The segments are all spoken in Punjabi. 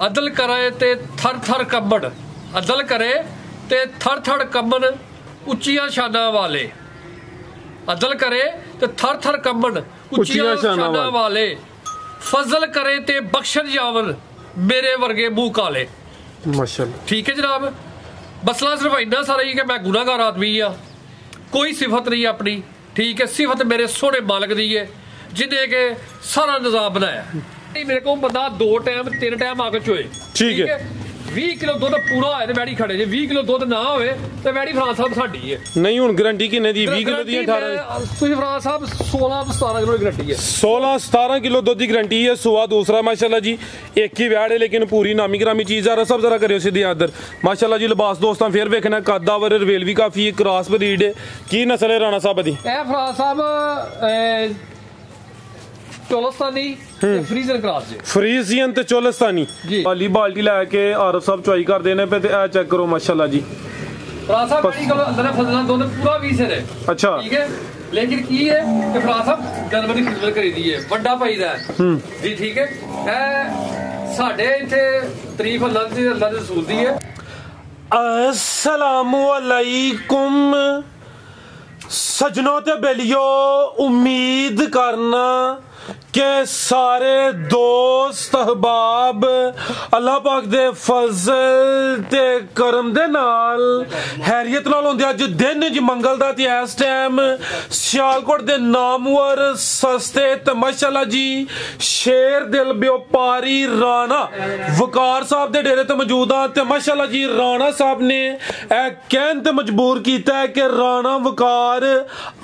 अदल करे ते थर थर कंबन, अदल करे ते थर थर कंबन उच्चियां शानां वाले, अदल करे ते थर थर कंबन उच्चियां शानां वाले, फजल करे ते बख्शन जावन मेरे वर्गे मुंह काले। माशाअल्लाह। ठीक है जनाब, मसला सिर्फ इन्ना सारा ही कि मैं गुनाहगार आदमी आ, कोई सिफत नहीं अपनी। ठीक है, सिफत मेरे सोने मालक दी है जिन्हें के सारा निजाम बनाया। मेरे को बंदा 2 टाइम 3 टाइम आके चोए। ठीक है, 20 किलो दुध पूरा होए ते वैड़ी खड़े जे, 20 किलो दुध ना होए ते वैड़ी फराज साहब साडी है। नहीं हुन गारंटी किन्ने दी? 20 किलो दी 18 तुसी फराज साहब 16-17 किलो की गारंटी है। 16-17 किलो दुध की गारंटी है। सुआ दूसरा माशाल्लाह जी, एक ही वैड़ है लेकिन पूरी नामी ग्रामी चीज है। सब जरा करियो सीधे आदर माशाल्लाह जी। लिबास दोस्तां फिर वेखना, कदावर रवेल भी काफी क्रॉस ब्रीड है। की नस्ल है राणा साहब दी? ए फराज साहब चोलस्तानी फ्रीजन क्रॉस जी, फ्रीजियन ते चोलस्तानी वाली बाल्टी लेके आरफ साहब चुआई कर देने पे। ए चेक करो माशाल्लाह जी, फराज साहब बड़ी कल अंदर फजला दुध पूरा 20 है। अच्छा, ठीक है, लेकिन की है कि फराज साहब जानवर की खिदमत करी दी है, बड़ा पाईदा है जी। ठीक है, ए साडे इथे तारीफ अल्लाह दी रसूल दी है। अस्सलामु अलैकुम सजनों ते बेलियो, उम्मीद करना के सारे दोस्त अहबाब अल्लाह पाक दे फजल ते करम दे नाल हैरियत नाल होंदे। अज दिन ज मंगल दा ते इस टाइम सियालकोट दे नामवर सस्ते ते माशाल्लाह जी शेर दिल व्यापारी राणा वकार साहब दे डेरे ते मौजूद हां। ते माशाल्लाह जी राणा साहब ने कहन ते मजबूर कीता है कि राणा वकार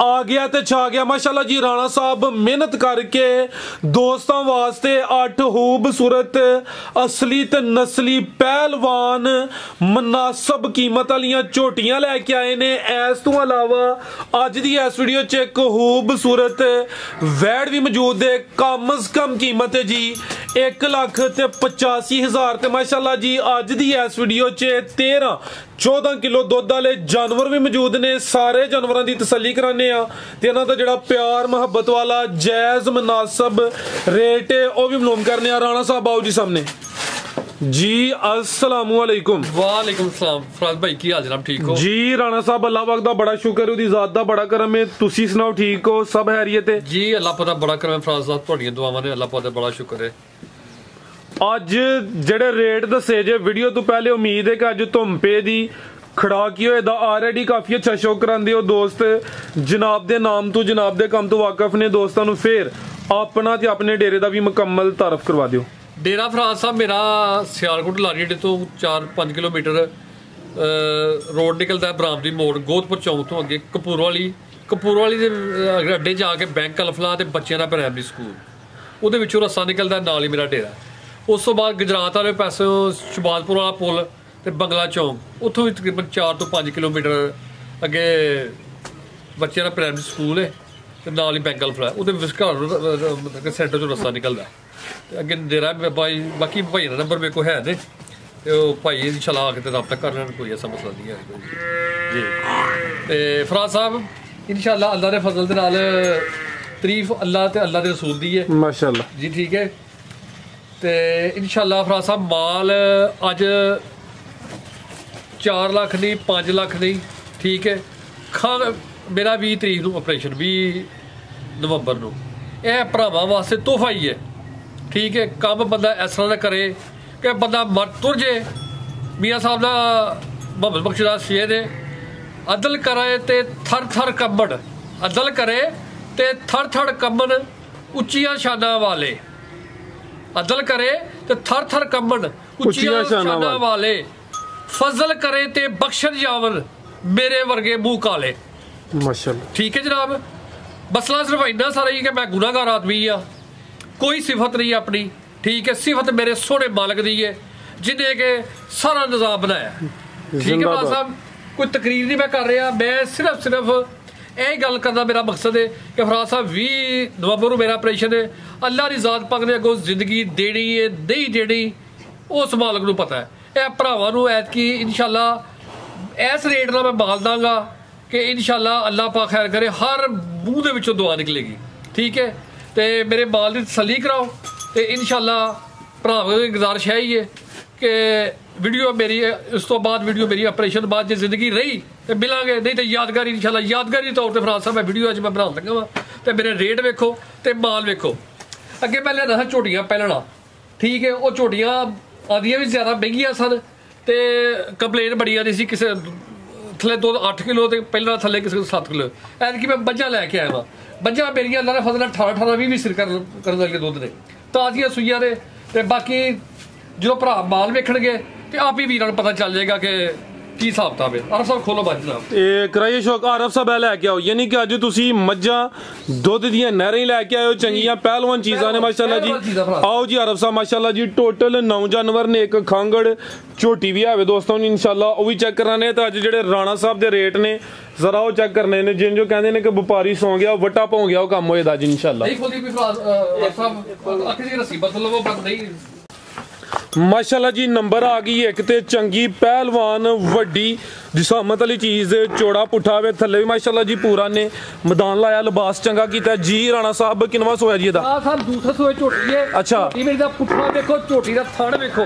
आ गया ते छा गया। माशाल्लाह जी राणा साहब मेहनत करके दोस्तों वास्ते 8 खूबसूरत असली ते नस्ली पहलवान मुनासब कीमत वालियां झोटियां लेके आए ने। इस तो अलावा अज दी इस वीडियो च एक खूबसूरत वैड़ भी मौजूद है। कम अज कम कीमत है जी 1,85,000 ते माशाल्लाह जी अज दी इस वीडियो च 13-14 किलो दुध वाले जानवर भी मौजूद ने। सारे जानवरों की तसल्ली कराने ते इन्हां दा जिहड़ा प्यार मुहब्बत वाला जायज मुनासब रेट है वह भी मालूम करने। राणा साहब आओ जी सामने जी। अस्सलामु अलैकुम। वालेकुम सलाम। फराज भाई की हाल जनाब, ठीक हो जी? राणा साहब अल्लाह पाक दा बड़ा शुक्र है, उदी जात दा बड़ा करम है। तुसी सुनाओ, ठीक हो? सब हैरियत है जी? अल्लाह पाक दा बड़ा करम है फराज साहब, तुहाडियां दुआवां ने, अल्लाह पाक दा बड़ा शुक्र है। अज जेड़े रेट दसे जे वीडियो तो पहले उम्मीद है कि अज धुंपे दी खड़ाकी होए दा ऑलरेडी काफी अच्छा शो करांदे हो दोस्त। जनाब दे नाम तो जनाब दे काम तो वाकफ ने दोस्तां नूं फिर अपना ते अपने डेरे दा भी मुकम्मल तारफ करवा दियो। डेरा फराज साहब मेरा सियालकोट लारी अड्डे तो 4-5 किलोमीटर रोड निकलता है, बरामदी मोड़ गोदपुर चौंक तो अगे कपूरवाली दे अड्डे जाके बैंक अलफला ते बच्चों का प्राइमरी स्कूल उहदे विचों रस्ता निकलता है, नाल ही मेरा डेरा। उस तो बाद गुजरात वाले पासों शबाजपुर वाला पुल ते बंगला चौंक, उत्थों भी तकरीबन 4 तो 5 किलोमीटर अगे बच्चों का प्राइमरी स्कूल है ते नाल ही बैंक अलफला है, उहदे विचकार सेंटर चों रस्ता निकलता है अगे डेरा। बाकी भाई का नंबर मेरे को है ने ते भाई इंशाल्लाह आके रब्ता कर लैन, कोई ऐसा मसला नहीं है जी। ते फराज साहब इंशाल्लाह अल्लाह दे फजल दे नाल तारीफ अल्लाह ते अल्लाह दे रसूल दी है माशाल्लाह जी। ठीक है, ते इंशाल्लाह फराज साहब माल अज 4 लाख नहीं 5 लाख नहीं। ठीक है, मेरा 20 तरीक नूं ऑपरेशन 20 नवंबर नूं, यह भरावां वास्ते तोहफा ही है। ठीक है, काम बंदा इस तरह का करे कि बंदा मर तुर जे। मियाँ साहब का मोहम्मद बख्श दा शेर है, अदल करे ते थर थर कंबन, अदल करे ते थर थर कंबन उच्चियां शानां वाले, अदल करे ते थर थर कंबन उच्चियां शानां वाले, फजल करे ते बख्शन जावन मेरे वर्गे मुंह काले। माशाल्लाह। ठीक है जनाब, मसला सिर्फ इन्ना सारा ही कि मैं गुनाहगार आदमी आ, कोई सिफत नहीं अपनी। ठीक है, सिफत मेरे सोने मालक दी है जिन्हें के सारा निजाम बनाया। ठीक है फराज साहब, कोई तकरीर नहीं मैं कर रहा, मैं सिर्फ यही गल करना मेरा मकसद है कि फराज साहब 20 नवंबर मेरा ऑपरेशन है। अल्लाह की जात पाक ने अगों जिंदगी देनी है नहीं देनी उस मालक नूं पता है। यह भरावां नूं ऐतकी इंशाल्लाह इस रेट नाल मैं माल दांगा कि इंशाल्लाह अल्लाह पाक खैर करे, हर मूँह दे विचों दुआ निकलेगी। ठीक है, तो मेरे माल की तसल्ली कराओ तो इंशाल्लाह ਭਰਾਵਾਂ ਦੀ ਗੁਜ਼ਾਰਿਸ਼ ਹੈ ਹੀ ਹੈ ਕਿ ਵੀਡੀਓ ਮੇਰੀ ਇਸ ਤੋਂ ਬਾਅਦ ਵੀਡੀਓ ਮੇਰੀ ਆਪਰੇਸ਼ਨ ਬਾਅਦ ਜੇ ਜ਼ਿੰਦਗੀ ਰਹੀ ਤੇ ਮਿਲਾਂਗੇ, ਨਹੀਂ ਤੇ ਯਾਦਗਾਰੀ ਇਨਸ਼ਾਅੱਲਾ ਯਾਦਗਾਰੀ ਤੌਰ ਤੇ ਫਰਾਜ਼ ਸਾਹਿਬ ਮੈਂ ਵੀਡੀਓ ਅੱਜ ਮੈਂ ਬਣਾਉਣ ਲੱਗਾ ਵਾ ਤੇ ਮੇਰੇ ਰੇਟ ਵੇਖੋ ਤੇ ਮਾਲ ਵੇਖੋ। ਅੱਗੇ ਮੈਂ ਲਿਆਂਦਾ ਝੋਟੀਆਂ ਪਹਿਲਣਾ, ਠੀਕ ਹੈ, ਉਹ ਝੋਟੀਆਂ ਆਦੀਆਂ ਵੀ ਜ਼ਿਆਦਾ ਮਹਿੰਗੀਆਂ ਸਨ ਤੇ ਕੰਪਲੇਨ ਬੜੀ ਆਦੀ ਸੀ ਕਿਸੇ ਥੱਲੇ ਦੁੱਧ 8 ਕਿਲੋ ਤੇ ਪਹਿਲਾਂ ਥੱਲੇ ਕਿਸੇ 7 ਕਿਲੋ। ਐਤਕੀ ਮੈਂ ਬੱਝਾਂ ਲੈ ਕੇ ਆਇਆ ਵਾ, ਬੱਝਾਂ ਮੇਰੀਆਂ ਅੱਲਾ ਨੇ ਫਜ਼ਲ 18 20 ਸਿਰ ਕਰਨ ਲੱਗੇ ਦੁੱਧ ਨੇ, ਤਾਜ਼ੀਆਂ ਸੂਈਆਂ ਨੇ। ਤੇ ਬਾਕੀ ਜਦੋਂ ਭਰਾ ਮਾਲ ਵੇਖਣਗੇ ਤੇ ਆਪ ਹੀ ਵੀਰਾਂ ਨੂੰ ਪਤਾ ਚੱਲ ਜਾਏਗਾ ਕਿ ਕੀ ਹਿਸਾਬ ਕਿਤਾਬ ਹੈ। ਆਰਫ ਸਾਹਿਬ ਖੋਲੋ ਬਾਜੀ ਸਾਹਿਬ, ਇਹ ਕਰਾਈਏ ਸ਼ੌਕ ਆਰਫ ਸਾਹਿਬ ਲੈ ਕੇ ਆਓ, ਯਾਨੀ ਕਿ ਅੱਜ ਤੁਸੀਂ ਮੱਝਾਂ ਦੁੱਧ ਦੀਆਂ ਨਹਿਰਾਂ ਹੀ ਲੈ ਕੇ ਆਇਓ, ਚੰਗੀਆਂ ਪਹਿਲਵਾਨ ਚੀਜ਼ਾਂ ਨੇ ਮਾਸ਼ਾਅੱਲਾ ਜੀ। ਆਓ ਜੀ ਆਰਫ ਸਾਹਿਬ ਮਾਸ਼ਾਅੱਲਾ ਜੀ, ਟੋਟਲ 9 ਜਾਨਵਰ ਨੇ, ਇੱਕ ਖਾਂਗੜ ਝੋਟੀ ਵੀ ਆਵੇ ਦੋਸਤੋ ਨੂੰ ਇਨਸ਼ਾਅੱਲਾ ਉਹ ਵੀ ਚੈੱਕ ਕਰਾਣੇ। ਤੇ ਅੱਜ ਜਿਹੜੇ ਰਾਣਾ ਸਾਹਿਬ ਦੇ ਰੇਟ ਨੇ ਜ਼ਰਾ ਉਹ ਚੈੱਕ ਕਰਨੇ ਨੇ, ਜਿਨ ਜੋ ਕਹਿੰਦੇ ਨੇ ਕਿ ਵਪਾਰੀ ਸੌਂ ਗਿਆ ਵੱਟਾ ਪੌਂ ਗਿਆ ਉਹ ਕੰਮ ਹੋਏਦਾ ਜੀ ਇਨਸ਼ਾਅੱਲਾ। ਨਹੀਂ ਖੋਦੀ ਵੀ ਸਾਹਿਬ ਅੱਖੀ ਦੀ ਰੱਸੀ ਬਦਲ ਲਵੋ ਬੰਦ ਨਹੀਂ माशाल्लाह जी। नंबर आ गई एक ते चंगी पहलवान वड्डी जिसामत वाली चीज, चौड़ा पुठा वे थल्ले भी माशाल्लाह जी पूरा ने मैदान लाया, लिबास चंगा कीता जी। राणा साहब किनवा सोया जी दा? साहब दूसरा सोया झोटी है। अच्छा झोटी मेरी दा पुठा देखो, झोटी दा थण देखो,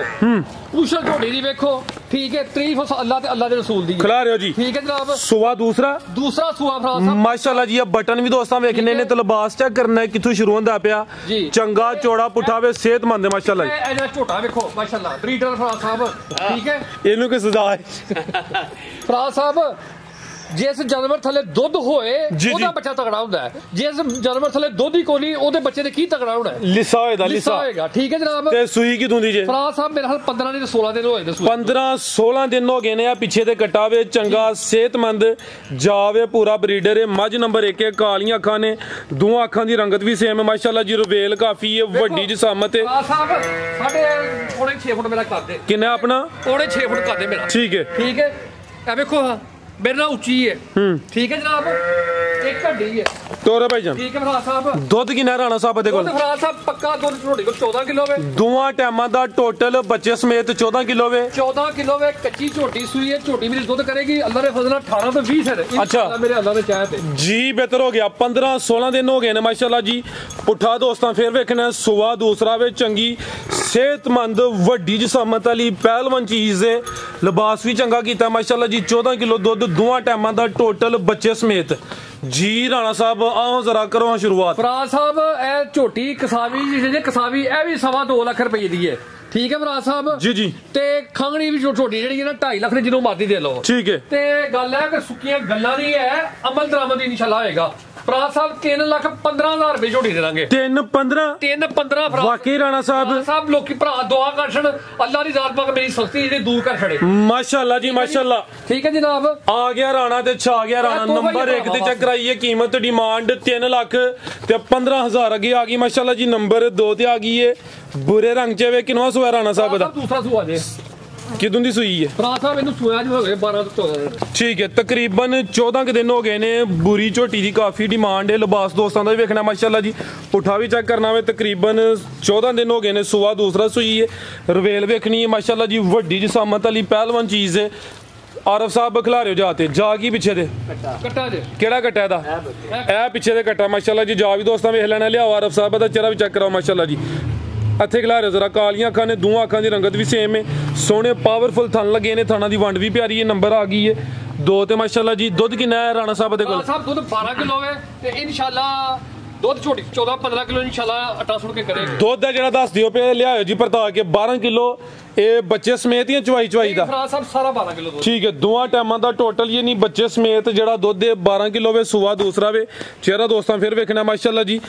पूछल झोटी दी देखो, ठीक है। तारीफ अल्लाह ते अल्लाह दे रसूल दी खिला रहे हो जी, ठीक है जनाब। सुवा दूसरा सुवा फराज साहब माशाल्लाह जी। अब बटन भी दोस्तां वेखने ने ते लिबास चेक करना है किथों शुरू होंदा पिया, चंगा चौड़ा पुठा वे सेहतमंद है माशाल्लाह। ए जेड़ा झोटा देखो माशाल्लाह ब्रीडर फराज साहब, ठीक है। इहनू की सजा है फराज साहब, जिस जानवर थले दुध होए ओदा बच्चा तगड़ा हुंदा है, जिस जानवर थले दुध ही कोनी ओदे बच्चे ने की तगड़ा होना है, लिसा होएगा लिसा होएगा, ठीक है जनाब। ते सूई की दूंदी जे फराज साहब मेरे हाल 15 नहीं 16 दिन होए, 15-16 दिन हो गए ने। पीछे ते कट्टा वे चंगा सेहतमंद जावे, पूरा ब्रीडर है। मज नंबर 1 कालियां अखां ने, दोवां अखां दी रंगत भी सेम है माशाल्लाह जी। रुवेल काफी है, वड्डी जिसामत है। फराज साहब साढ़े पौने 6 फुट मेरा कर दे, किन्ना अपना पौने 6 फुट कर दे मेरा, ठीक है ठीक है। ए देखो हां मेरे नाल ऊंची है, ठीक है जनाब, एक हड्डी है तोरे भाईजान, ठीक है फराज साहब। दुध किन्ना राणा साहब दे कोल? फराज साहब पक्का दुध झोटी को 14 किलो वे, दोवां टाइमां दा टोटल बच्चे समेत 14 किलो वे। 14 किलो वे, कच्ची झोटी सूई है, झोटी मेरी दुध करेगी अल्लाह ने फजल 18 तो 20 है। अच्छा मेरे अल्लाह ने चाहे थे जी, बेहतर हो गया। 15-16 दिन हो गए ने माशाल्लाह जी। पुठा दोस्तां फिर वेखना, सुवा दूसरा वे, चंगी सेहतमंद वड्डी जिसामत वाली पहलवान चीज है, लिबास भी चंगा कीता माशाल्लाह जी। 14 किलो दुध दोवां टाइमां दा टोटल बच्चे समेत जी। राणा साहब आओ जरा करो शुरुआत। फराज साहब ए झोटी कसावी जी, कसावी ए भी 2.25 लाख रुपए दी है, ठीक है फराज साहब जी जी। ते खंगनी भी छोटी जी ना 2.5 लाख जिन्हों मर्जी दे लो, ठीक है। ते गल है कि सुक्कियां गल्लां नहीं है, अमल दरामद इंशाल्लाह होएगा। फराज साहब 3,15,000 रुपए झोटी दे देंगे। 3-15 वाकई राणा साहब लोग भरा दुआ कर छड़, अल्लाह दी जात पाक मेरी सख्ती जी दूर कर छड़े माशाल्लाह जी माशाल्लाह, ठीक है जनाब। आ गया राणा ते छा गया राणा। नंबर 1 ते चेक कराइए, कीमत डिमांड 3 लाख ते 15,000 अगे आ गई माशाल्लाह जी। नंबर 2 ते आ गई है, बुरे रंग च वे। किनवा सुआ राणा साहब दा? दूसरा सुआ जे किदों दी सूई है फराज साहब? इनू सुआ जी हो गए 12-14, ठीक है। तकरीबन 14 दिन हो गए ने। बुरी झोटी दी काफी डिमांड है, लिबास दोस्तों दा वेखना माशाल्लाह जी। पुठा भी चेक करना वे, तकरीबन 14 दिन हो गए ने। सुआ दूसरा सूई है, रवेल वेखनी है माशाल्लाह जी, वड्डी जिसामत वाली पहलवान चीज है। आरफ साहब खिला रहे हो जाते जागी पीछे दे कट्टा जे केड़ा कट्टा दा ए पीछे दे कट्टा माशाल्लाह जी। जा भी दोस्तां वेख लेना, लियाओ आरफ साहब दा चेहरा भी चेक कराओ माशाल्लाह जी। हथे खिला रहे हो जरा, कालियां अखां ने, दोवां अखां दी रंगत भी सेम है, सोहने पावरफुल थन लगे ने, थाना दी वंड भी प्यारी है। नंबर आ गई है 2 ते माशाल्लाह जी। दुध किन्ना है राणा साहब दे कोल? साहब दुध 12 किलो है ते इंशाल्लाह दुध छोटी 14-15 किलो इंशाल्लाह अटा सुन के करेगा। दुध दा जेड़ा दस दियो पे लियाओ जी परता के 12 किलो ए बच्चे समेत ही चवाई दा फराज साहब सारा 12 किलो दुध, ठीक है। दोवां टाइमां दा टोटल ये नहीं बच्चे समेत जेड़ा दुध है 12 किलो वे। सुवा दूसरा वे। चेहरा दोस्तां फिर वेखना माशाल्लाह जी,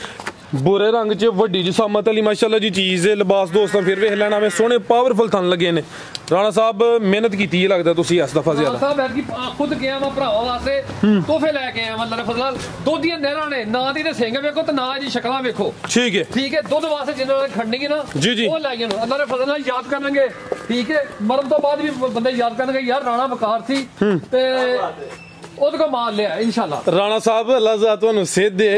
बुरे रंग च वड्डी जिसामत वाली माशाल्लाह जी चीज है। लिबास दोस्तों फिर वेख लेना वे, सोहने पावरफुल थन लगे ने। राणा साहब मेहनत कीती है लगदा तुसी इस दफा ज्यादा। साहब ऐतकी खुद गया मैं भरावां वास्ते तोहफे लेके आया, मतलब फजल दुध दी नहरां ने, ना दी ते सिंग वेखो ते ना जी शक्लां वेखो, ठीक है ठीक है। दुध वास्ते जिन्हां ने खड़नी है ना जी जी वो लाइए ना, अल्लाह ने फजल नाल याद करनगे, ठीक है। मरन तो बाद भी बंदे याद करनगे यार राणा बकार सी ते ओदे को मार लिया इंशाल्लाह। राणा साहब अल्लाह ज़ात तुहानू सेहत दे,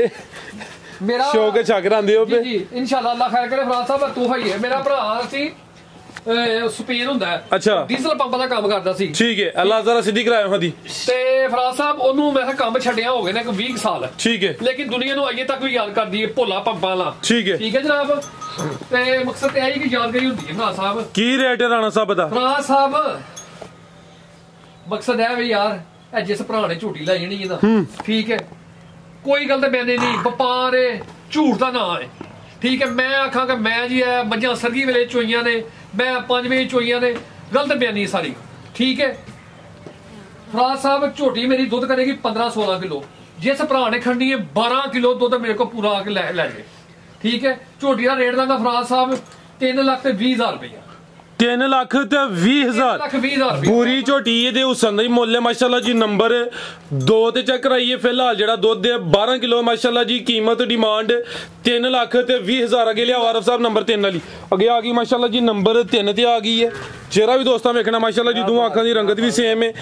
मेरा शौक छक रहांदे हो पे जी इंशाल्लाह, अल्लाह खैर करे। फराज साहब तोहफा ही है मेरा भरा सी ਸਪੇਨ ਹੁੰਦਾ ਹੈ। ਅੱਛਾ। ਡੀਜ਼ਲ ਪੰਪ ਦਾ ਕੰਮ ਕਰਦਾ ਸੀ। ਠੀਕ ਹੈ, ਅੱਲਾ ਜ਼ਰਾ ਸਿੱਧੀ ਕਰਾਇਓ ਹਾਂ ਦੀ। ਤੇ ਫਰਾਜ਼ ਸਾਹਿਬ ਉਹਨੂੰ ਮੈਂ ਕੰਮ ਛੱਡਿਆ ਹੋ ਗਏ ਨੇ 20 ਸਾਲ। ਠੀਕ ਹੈ। ਲੇਕਿਨ ਦੁਨੀਆ ਨੂੰ ਅਜੇ ਤੱਕ ਵੀ ਯਾਦ ਕਰਦੀ ਹੈ ਭੋਲਾ ਪੰਪਾਂ ਵਾਲਾ। ਠੀਕ ਹੈ। ਠੀਕ ਹੈ ਜਨਾਬ। ਤੇ ਮਕਸਦ ਇਹ ਹੈ ਕਿ ਯਾਦਗਾਰੀ ਹੁੰਦੀ ਹੈ ਫਰਾਜ਼ ਸਾਹਿਬ। ਕੀ ਰੇਟ ਹੈ ਰਾਣਾ ਸਾਹਿਬ ਦਾ? ਫਰਾਜ਼ ਸਾਹਿਬ ਮਕਸਦ ਹੈ ਵੀ ਯਾਰ ਇਹ ਜਿਸ ਭਰਾ ਨੇ ਝੂਟੀ ਲੈ ਜਾਣੀ ਇਹਦਾ, ਠੀਕ ਹੈ, ਕੋਈ ਗੱਲ ਤਾਂ ਮੈਨੇ ਨਹੀਂ, ਵਪਾਰ ਹੈ, ਝੂਠ ਦਾ ਨਾਂ ਹੈ। ਠੀਕ ਹੈ, ਮੈਂ ਆਖਾਂਗਾ ਮੈਂ ਜੀ ਇਹ ਮੱਝਾਂ ਸਰਗੀ ਵੇਲੇ ਚੋਈਆਂ ਨੇ, ਮੈਂ 5 ਵਜੇ ਚੋਈਆਂ ਨੇ, ਗਲਤ ਬਿਆਨੀ ਸਾਰੀ। ਠੀਕ ਹੈ ਫਰਾਜ਼ ਸਾਹਿਬ, ਝੋਟੀ ਮੇਰੀ ਦੁੱਧ ਕਰੇਗੀ 15-16 ਕਿਲੋ। ਜਿਸ ਭਰਾ ਨੇ ਖੰਡੀ ਹੈ 12 ਕਿਲੋ ਦੁੱਧ ਮੇਰੇ ਕੋਲ ਪੂਰਾ ਆ ਕੇ ਲੈ ਜੇ। ਠੀਕ ਹੈ, ਝੋਟੀ ਦਾ ਰੇਟ ਦਾਂਗਾ ਫਰਾਜ਼ ਸਾਹਿਬ 3,20,000 ਰੁਪਇਆ। 3,20,000 ਪੂਰੀ ਝੋਟੀ ਇਹਦੇ ਹੁਸਨ ਦਾ ਹੀ ਮੁੱਲ ਹੈ ਮਾਸ਼ਾਅੱਲਾ ਜੀ। ਨੰਬਰ 2 ਤੇ ਚੈੱਕ ਕਰਾਈਏ। ਫਿਲਹਾਲ ਜਿਹੜਾ ਦੁੱਧ ਹੈ 12 ਕਿਲੋ ਮਾਸ਼ਾਅੱਲਾ ਜੀ। ਕੀਮਤ ਡਿਮਾਂਡ 3,20,000। ਅੱਗੇ ਲਿਆਓ ਆਰਫ ਸਾਹਿਬ ਨੰਬਰ 3 ਵਾਲੀ ਅੱਗੇ ਆ ਗਈ ਮਾਸ਼ਾਅੱਲਾ ਜੀ। ਨੰਬਰ 3 ਤੇ ਆ ਗਈ ਹੈ। ਚਿਹਰਾ ਵੀ ਦੋਸਤਾਂ ਵੇਖਣਾ ਮਾਸ਼ਾਅੱਲਾ ਜੀ, ਦੋਵਾਂ ਅੱਖਾਂ ਦੀ ਰੰਗਤ ਵੀ ਸੇਮ ਹੈ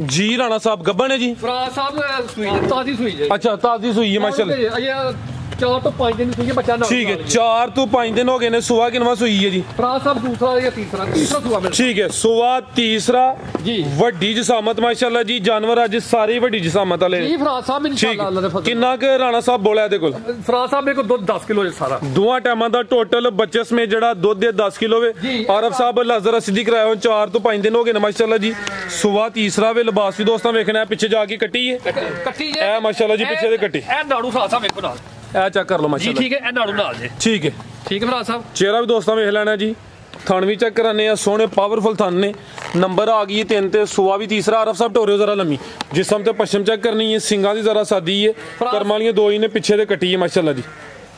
ਜੀ। ਰਾਣਾ ਸਾਹਿਬ ਗੱਬਣ ਹੈ ਜੀ। ਫਰਾਜ਼ ਸਾਹਿਬ ਸੂਈ ਤਾਜ਼ੀ ਸੂਈ ਹੈ। ਅੱਛਾ, ਤਾਜ਼ੀ ਸੂਈ ਹੈ ਮਾਸ਼ਾਅੱਲਾ। 4 ਤੋਂ 5 ਦਿਨ ਸੂਈ ਹੈ ਬੱਚਾ ਨਾਲ। ਠੀਕ ਹੈ, 4 ਤੋਂ 5 ਦਿਨ ਹੋ ਗਏ ਨੇ। ਸੁਆ ਕਿਨਵਾ ਸੂਈ ਹੈ ਜੀ? ਫਰਾਜ਼ ਸਾਹਿਬ ਦੂਸਰਾ ਜਾਂ ਤੀਸਰਾ ਸੁਆ ਮੇਰਾ। ਠੀਕ ਹੈ, ਸੁਆ ਤੀਸਰਾ ਜੀ। ਵੱਡੀ ਜਸਾਮਤ ਮਾਸ਼ਾਅੱਲਾ ਜੀ। ਜਾਨਵਰ ਅੱਜ ਸਾਰੇ ਵੱਡੀ ਜਸਾਮਤ ਵਾਲੇ ਜੀ ਫਰਾਜ਼ ਸਾਹਿਬ ਇਨਸ਼ਾਅੱਲਾ ਅੱਲਾਹ ਦੇ ਫਜ਼ਲ। ਕਿੰਨਾ ਕੁ ਰਾਣਾ ਸਾਹਿਬ ਬੋਲਿਆ ਇਹਦੇ ਕੋਲ? ਫਰਾਜ਼ ਸਾਹਿਬ ਮੇਰੇ ਕੋਲ ਦੁੱਧ 10 ਕਿਲੋ ਹੈ ਸਾਰਾ। ਦੋਵਾਂ ਟਾਈਮਾਂ ਦਾ ਟੋਟਲ ਬੱਚੇ ਸਮੇਤ ਜਿਹੜਾ ਦੁੱਧ ਹੈ 10 ਕਿਲੋ ਵੇ। ਆਰਫ ਸਾਹਿਬ ਲਾਜ਼ਰ ਸਿੱਧੀ ਕਰਾਇਆ ਹੋ 4 ਤੋਂ 5 ਦਿਨ ਹੋ ਗਏ ਨੇ ਮਾਸ਼ਾਅੱਲਾ ਜੀ। ਸੁਆ ਤੀਸਰਾ ਵੇ। ਲਿਬਾਸ ਵੀ ਦੋਸਤਾਂ ਵੇਖਣਾ ਹੈ। ਪਿੱਛੇ ਜਾ ਕੇ ਕੱਟੀ ਹੈ, ਕੱਟੀ ਜੇ ਇਹ ਮਾਸ਼ਾਅੱਲਾ ਜੀ ਪਿੱਛੇ ਦੇ ਕੱਟੀ। ਇਹ ਨਾੜੂ ਫਰਾਜ਼ ਸਾਹਿਬ ਵੇਖੋ ਨਾਲ, ਇਹ ਚੈੱਕ ਕਰ ਲਓ ਮਾਸ਼ਾਅੱਲਾ ਜੀ। ਠੀਕ ਹੈ, ਇਹ ਨਾੜੂ ਨਾਲ ਜੇ। ਠੀਕ ਹੈ, ਠੀਕ ਹੈ ਫਰਾਜ਼ ਸਾਹਿਬ। ਚਿਹਰਾ ਵੀ ਦੋਸਤਾਂ ਵੇਖ ਲੈਣਾ ਜੀ। ਥਣ ਵੀ ਚੈੱਕ ਕਰਾਨੇ ਆ, ਸੋਹਣੇ ਪਾਵਰਫੁਲ ਥਣ ਨੇ। ਨੰਬਰ ਆ ਗਈ 3 ਤੇ। ਸੁਆ ਵੀ ਤੀਸਰਾ। ਆਰਫ ਸਾਹਿਬ ਢੋਰਿਓ ਜ਼ਰਾ ਲੰਮੀ ਜਿਸਮ ਤੇ ਪਸ਼ਮ ਚੈੱਕ ਕਰਨੀ ਹੈ। ਸਿੰਗਾਂ ਦੀ ਜ਼ਰਾ ਸਾਦੀ ਹੈ। ਕਰਮ ਵਾਲੀਆਂ 2 ਹੀ ਨੇ, ਪਿੱਛੇ ਦੇ ਕੱਟੀ ਹੈ ਮਾਸ਼ਾਅੱਲਾ ਜੀ।